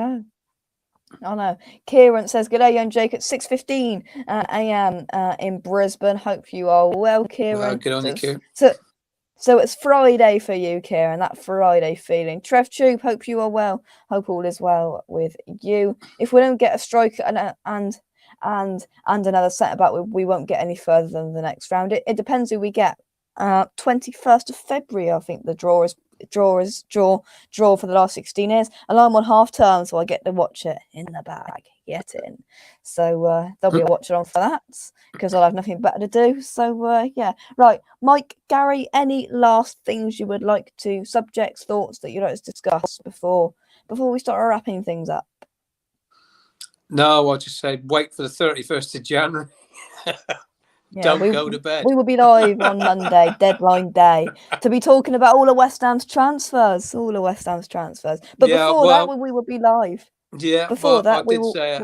S1: know. Kieran says, "G'day, young Jake at 6:15 a.m. In Brisbane. Hope you are well, Kieran."
S2: Good on you, Kieran.
S1: So it's Friday for you, Kieran, that Friday feeling. Trev Tube, hope you are well. Hope all is well with you. If we don't get a striker and another centre back, we won't get any further than the next round. It depends who we get. 21st of February, I think the draw for the last 16 years, and I'm on half term, so I get to watch it in the bag. Get in. So there'll be a watch along for that because I'll have nothing better to do. So yeah, right, Mike, Gary, any last things you would like to subjects, thoughts that you'd like to discuss before we start wrapping things up?
S2: No, I'll just say wait for the 31st of January.
S1: Yeah,
S2: Don't go to bed.
S1: We will be live on Monday, deadline day, to be talking about all of West Ham's transfers. But before that, we will be live.
S2: Yeah,
S1: before that,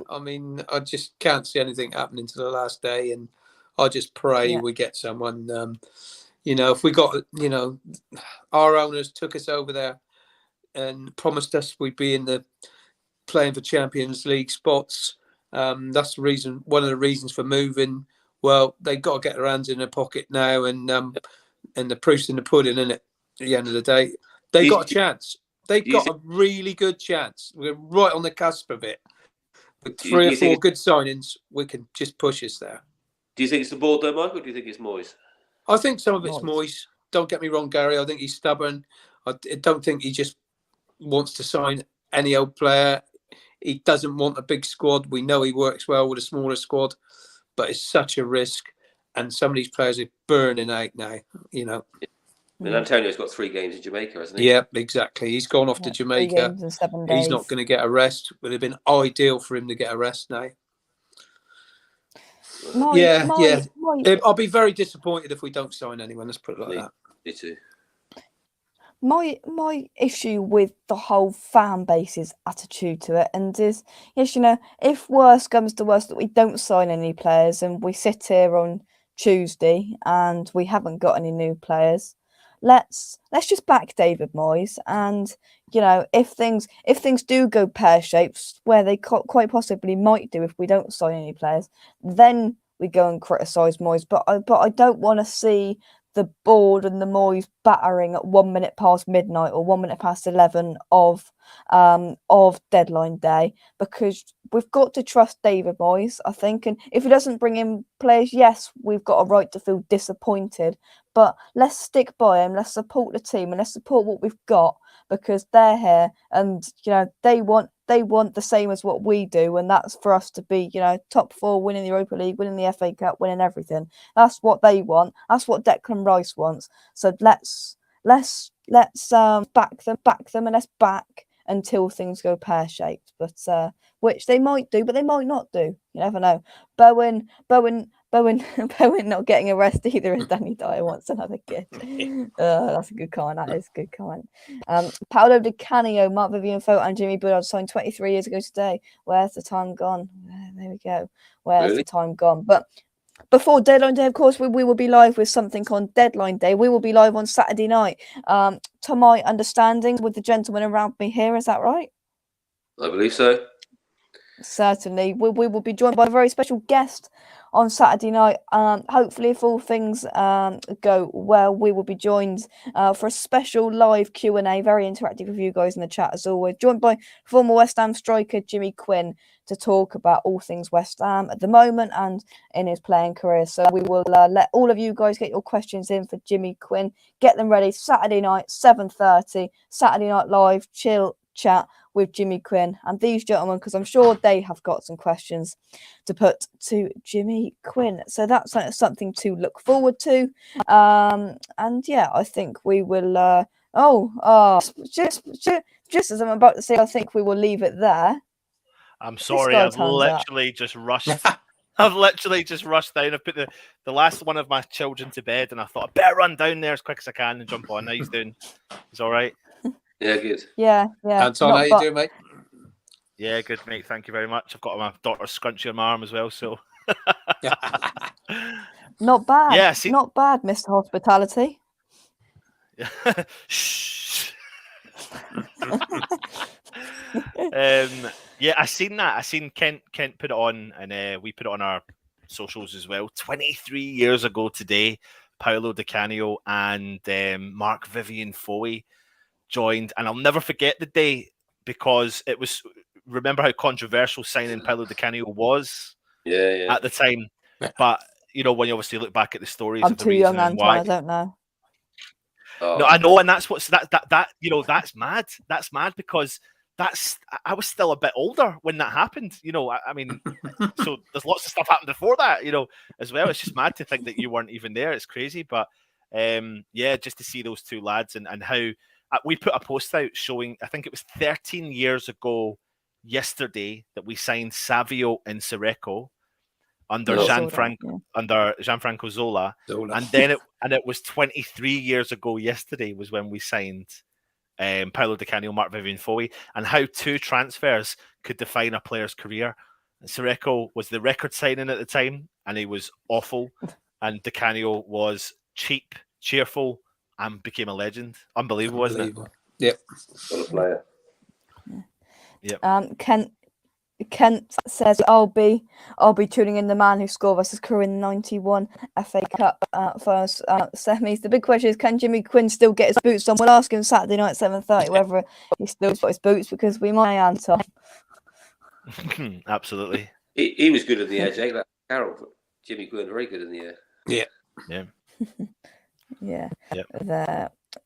S2: I mean, I just can't see anything happening to the last day, and I just pray we get someone. You know, if we got, you know, our owners took us over there and promised us we'd be in the playing for Champions League spots. That's the reason. One of the reasons for moving. Well, they've got to get their hands in their pocket now, and the proof's in the pudding, isn't it? At the end of the day, they've got a chance. They've got a really good chance. We're right on the cusp of it. With 3 or 4 good signings, we can just push us there.
S8: Do you think it's the board though, Mike, or do you think it's Moyes?
S2: I think some of it's Moyes. Don't get me wrong, Gary. I think he's stubborn. I don't think he just wants to sign any old player. He doesn't want a big squad. We know he works well with a smaller squad, but it's such a risk. And some of these players are burning out now, you know.
S8: And Antonio's got 3 games in Jamaica, hasn't he?
S2: Yeah, exactly. He's gone off to Jamaica.
S1: 3 games in 7 days.
S2: He's not going to get a rest. It would have been ideal for him to get a rest now. I'll be very disappointed if we don't sign anyone. Let's put it like that.
S8: Me too.
S1: My issue with the whole fan base's attitude to it, and is, yes, you know, if worse comes to worse that we don't sign any players and we sit here on Tuesday and we haven't got any new players, let's just back David Moyes, and you know, if things do go pear-shaped, where they quite possibly might do if we don't sign any players, then we go and criticise Moyes. But I don't want to see the board and the Moyes battering at 1 minute past midnight or 1 minute past 11 of deadline day, because we've got to trust David Moyes, I think. And if he doesn't bring in players, yes, we've got a right to feel disappointed, but let's stick by him. Let's support the team and let's support what we've got, because they're here and, you know, they want the same as what we do, and that's for us to be, you know, top 4, winning the Europa League, winning the FA Cup, winning everything. That's what they want. That's what Declan Rice wants. So let's back them, and let's back until things go pear-shaped. But which they might do, but they might not do. You never know. Bowen Bowen not getting a rest either as Danny Dyer wants another kid. That's a good comment. That is a good comment. Paolo Di Canio, Mark Vivian Foe and Jimmy Bullard signed 23 years ago today. Where's the time gone? There we go. Where's the time gone? But before deadline day, of course, we will be live with something on deadline day. We will be live on Saturday night. To my understanding, with the gentleman around me here, is that right?
S8: I believe so.
S1: Certainly. We will be joined by a very special guest on Saturday night. Hopefully, if all things go well, we will be joined for a special live Q&A, very interactive with you guys in the chat as always. Joined by former West Ham striker Jimmy Quinn to talk about all things West Ham at the moment and in his playing career. So we will let all of you guys get your questions in for Jimmy Quinn. Get them ready. Saturday night, 7:30. Saturday Night Live, chill chat with Jimmy Quinn and these gentlemen, because I'm sure they have got some questions to put to Jimmy Quinn. So that's something to look forward to. And yeah, I think we will. Just as I'm about to say, I think we will leave it there.
S9: I'm sorry, I've literally just rushed. I've literally just rushed down. I've put the last one of my children to bed, and I thought I better run down there as quick as I can and jump on. How he's doing? He's all right.
S8: Yeah, good.
S1: Yeah.
S2: Anton, how you doing, mate?
S9: Yeah, good, mate. Thank you very much. I've got my daughter's scrunchie on my arm as well, so
S1: not bad.
S9: Yeah,
S1: not bad, Mr. Hospitality.
S9: Shh. Yeah, I seen that. I seen Kent put it on, and we put it on our socials as well. 23 years ago today, Paolo Di Canio and Mark Vivian Foe joined, and I'll never forget the day because it was. Remember how controversial signing Paolo Di Canio was at the time, but you know when you obviously look back at the stories.
S1: I'm
S9: of the
S1: too young,
S9: and
S1: Anton.
S9: why.
S1: I don't know.
S9: No, I know, and that's what's that you know that's mad. That's mad because I was still a bit older when that happened. You know, I mean, so there's lots of stuff happened before that. You know, as well. It's just mad to think that you weren't even there. It's crazy, but yeah, just to see those two lads and how we put a post out showing. I think it was 13 years ago yesterday that we signed Savio and Sireko under Gianfranco Zola. And then it was 23 years ago yesterday was when we signed Paolo Di Canio, Mark Vivian Foe, and how two transfers could define a player's career. Sireko was the record signing at the time, and he was awful, and Di Canio was cheap, cheerful, and became a legend. Unbelievable, wasn't it?
S2: Yep.
S8: What a player.
S9: Yep.
S1: Kent says, I'll be tuning in. The man who scored versus Crewe in 91 FA Cup first semis. The big question is, can Jimmy Quinn still get his boots on? We'll ask him Saturday night 7:30 whether he still got his boots, because we might answer.
S9: Absolutely.
S8: He was good in the air, Jake. That Carroll, Jimmy Quinn, very good in the air.
S1: Yeah.
S9: Yep.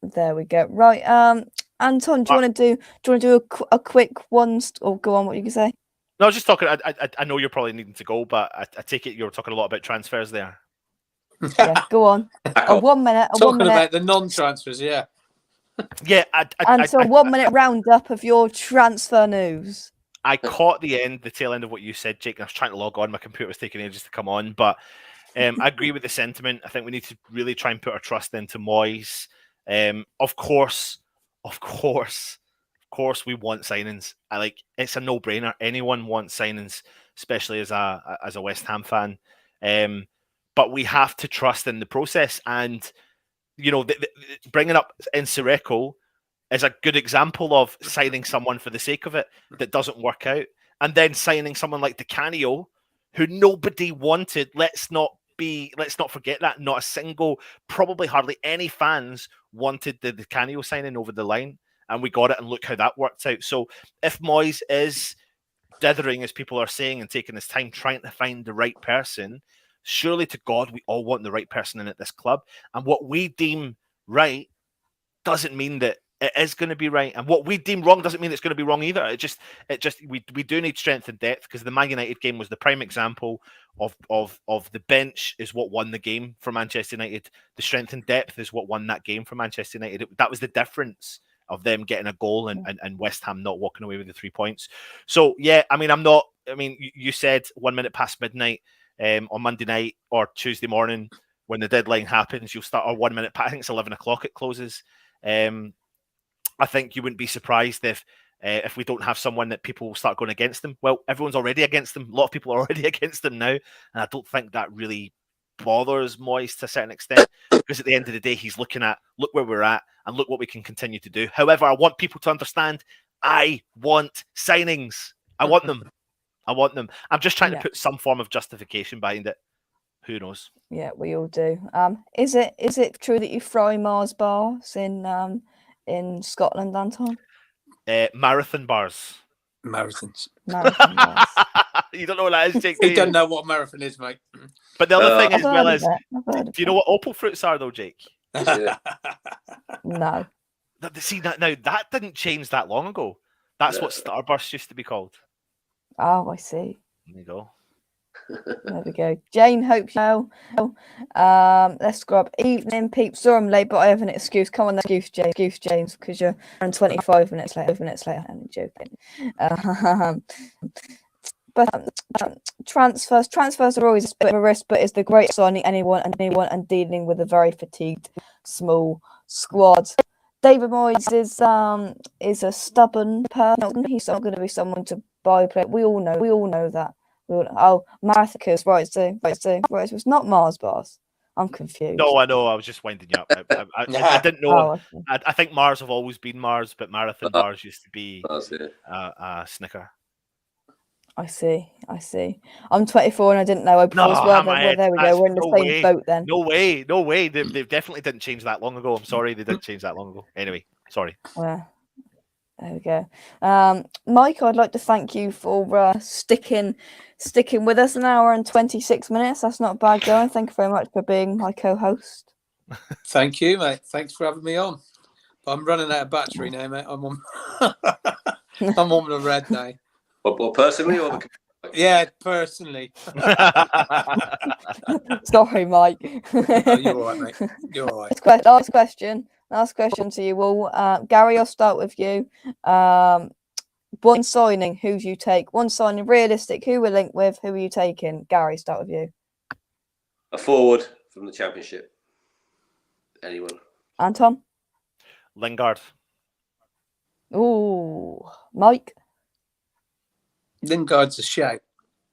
S1: There we go. Right. Anton, do you want to do a quick one? Or go on, what you can say?
S9: No, I was just talking. I know you're probably needing to go, but I take it you're talking a lot about transfers there.
S1: Yeah, go on. A 1 minute.
S2: Talking about the non-transfers, yeah.
S9: Yeah.
S1: And so 1 minute roundup of your transfer news.
S9: I caught the tail end of what you said, Jake. I was trying to log on. My computer was taking ages to come on, but I agree with the sentiment. I think we need to really try and put our trust into Moyes. Of course, we want signings. It's a no-brainer. Anyone wants signings, especially as a West Ham fan. But we have to trust in the process. And you know, bringing up Sireko is a good example of signing someone for the sake of it that doesn't work out, and then signing someone like Di Canio, who nobody wanted. Let's not forget that. Not a single, probably hardly any fans wanted the Di Canio signing over the line. And we got it, and look how that worked out. So if Moyes is dithering, as people are saying, and taking his time trying to find the right person, surely to God, we all want the right person in at this club. And what we deem right doesn't mean that it is going to be right. And what we deem wrong doesn't mean it's going to be wrong either. We do need strength and depth, because the Man United game was the prime example of the bench is what won the game for Manchester United. The strength and depth is what won that game for Manchester United. That was the difference of them getting a goal and West Ham not walking away with the 3 points. So, yeah, I mean, you said 1 minute past midnight. on Monday night or Tuesday morning when the deadline happens. You'll start a 1 minute. I think it's 11 o'clock. It closes. I think you wouldn't be surprised if we don't have someone that people will start going against them. Well, everyone's already against them. A lot of people are already against them now, and I don't think that really bothers Moyes to a certain extent, because at the end of the day, he's looking at, look where we're at and look what we can continue to do. However, I want people to understand, I want signings. I want them. I want them. I'm just trying to put some form of justification behind it. Who knows?
S1: Yeah, we all do. Is it true that you fry Mars bars in Scotland, Anton?
S9: Marathon bars.
S2: Marathons.
S1: Marathon bars.
S9: You don't know what that is, Jake?
S2: He doesn't know what a marathon is, mate.
S9: But the other thing
S1: I've
S9: as well
S1: heard
S9: is,
S1: of it.
S9: do you know what opal fruits are, though, Jake?
S1: No.
S9: See, now that didn't change that long ago. That's what Starburst used to be called.
S1: Oh, I see.
S9: There you go.
S1: There we go. Jane, hope you know. Let's grab evening peeps. Sorry I'm late, but I have an excuse. Come on, excuse James, because you're around 25 minutes late. I'm joking. But transfers are always a bit of a risk, but it's the great signing anyone and dealing with a very fatigued small squad. David Moyes is a stubborn person. He's not going to be someone to buy play. We all know that. Marathicus, right? It's not Mars bars. I'm confused.
S9: No, I know. I was just winding you up. I didn't know. I think Mars have always been Mars, but marathon bars used to be Snicker.
S1: I see. I'm 24 and I didn't know. Well, there we go. We're in the same boat then.
S9: No way. They definitely didn't change that long ago. I'm sorry, they didn't change that long ago. Anyway, sorry.
S1: There we go. Mike, I'd like to thank you for sticking with us an hour and 26 minutes. That's not bad going. Thank you very much for being my co-host.
S2: Thank you, mate. Thanks for having me on. I'm running out of battery now, mate. I'm on the red now.
S8: Well, personally, or
S2: yeah, personally.
S1: Sorry, Mike.
S2: No, you're all right, mate. You're all right.
S1: Last question to you all. Gary, I'll start with you. One signing, who do you take? One signing, realistic. Who we're linked with? Who are you taking? Gary, start with you.
S8: A forward from the Championship. Anyone?
S1: Anton?
S9: Lingard.
S1: Ooh, Mike?
S2: Lingard's a shout.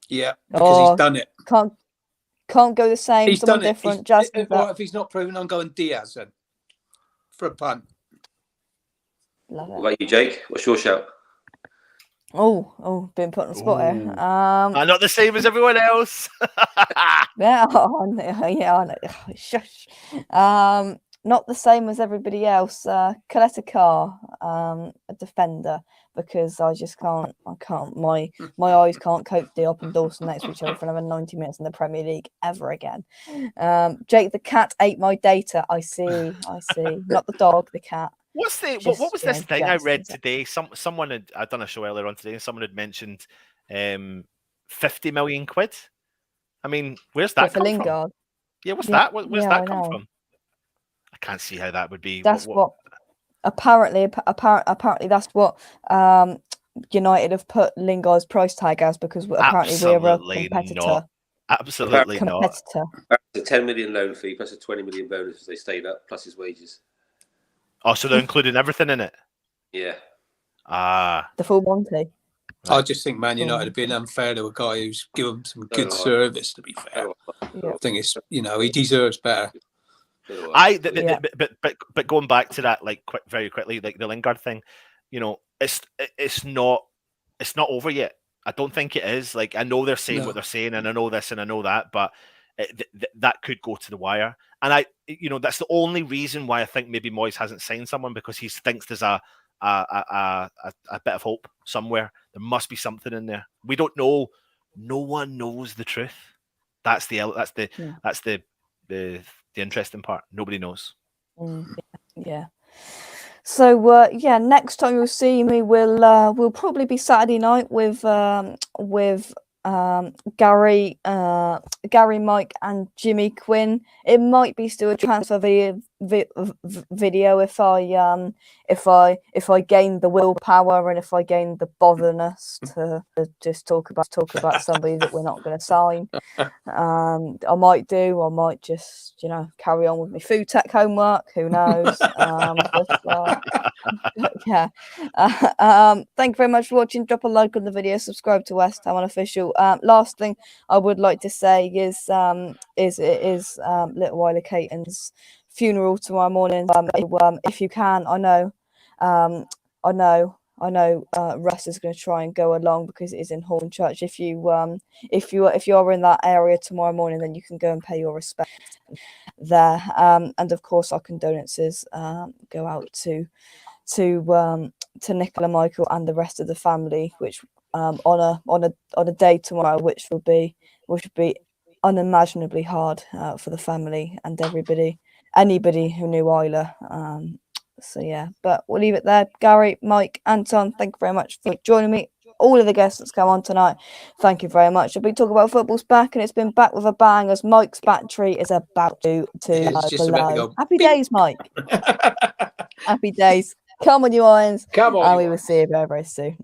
S2: Yeah, because he's done it.
S1: Can't go the same.
S2: He's
S1: someone
S2: done
S1: different.
S2: If he's not proven, I'm going Diaz then for a punt.
S1: Love it.
S8: What about you, Jake? What's your shout?
S1: Oh, been put on the spot here.
S9: Not the same as everyone else.
S1: Yeah, shush. Not the same as everybody else. Coletta Carr, a defender, because I just can't. My eyes can't cope Diop and Dawson next to each other for another 90 minutes in the Premier League ever again. Jake the cat ate my data. I see. Not the dog, the cat.
S9: What was this thing I read today? Someone I'd done a show earlier on today, and someone had mentioned 50 million quid. I mean, where's that come from? Yeah, what's that? Where's that come from? I can't see how that would be.
S1: That's what apparently that's what United have put Lingard's price tag as, because apparently we're a competitor.
S9: Absolutely not.
S8: A 10 million loan fee plus a 20 million bonus if they stayed up, plus his wages.
S9: Oh, so they're including everything in it?
S8: Yeah.
S1: The full Monty.
S2: I just think Man United have been unfair to a guy who's given some good service, to be fair.
S1: Yeah.
S2: I think it's, he deserves better.
S9: But going back to that, very quickly, like the Lingard thing, it's not over yet. I don't think it is. Like, I know they're saying what they're saying, and I know this and I know that, but that could go to the wire. And that's the only reason why I think maybe Moyes hasn't signed someone, because he thinks there's a bit of hope somewhere. There must be something in there. We don't know. No one knows the truth. That's the interesting part. Nobody knows.
S1: Yeah. So next time you'll see me, we'll probably be Saturday night with Gary, Mike, and Jimmy Quinn. It might be still a transfer video if I gained the willpower and if I gained the botherness to just talk about somebody that we're not going to sign. I might just carry on with my food tech homework. Who knows? Yeah. Thank you very much for watching. Drop a like on the video. Subscribe to West Ham Unofficial. Last thing I would like to say is little Wyler Caton's funeral tomorrow morning. If you can, I know Russ is going to try and go along because it is in Hornchurch. If you are in that area tomorrow morning, then you can go and pay your respect there. And of course, our condolences go out to Nicola, Michael, and the rest of the family, which on a day tomorrow, which will be unimaginably hard for the family and anybody who knew Isla. So yeah, but we'll leave it there. Gary, Mike, Anton, thank you very much for joining me. All of the guests that's come on tonight, thank you very much. A big talk about football's back, and it's been back with a bang as Mike's battery is about to blow. Happy days, Mike. Happy days. Come on, you Irons.
S2: Come on,
S1: and
S2: you
S1: we will
S2: Irons.
S1: see you very, very soon.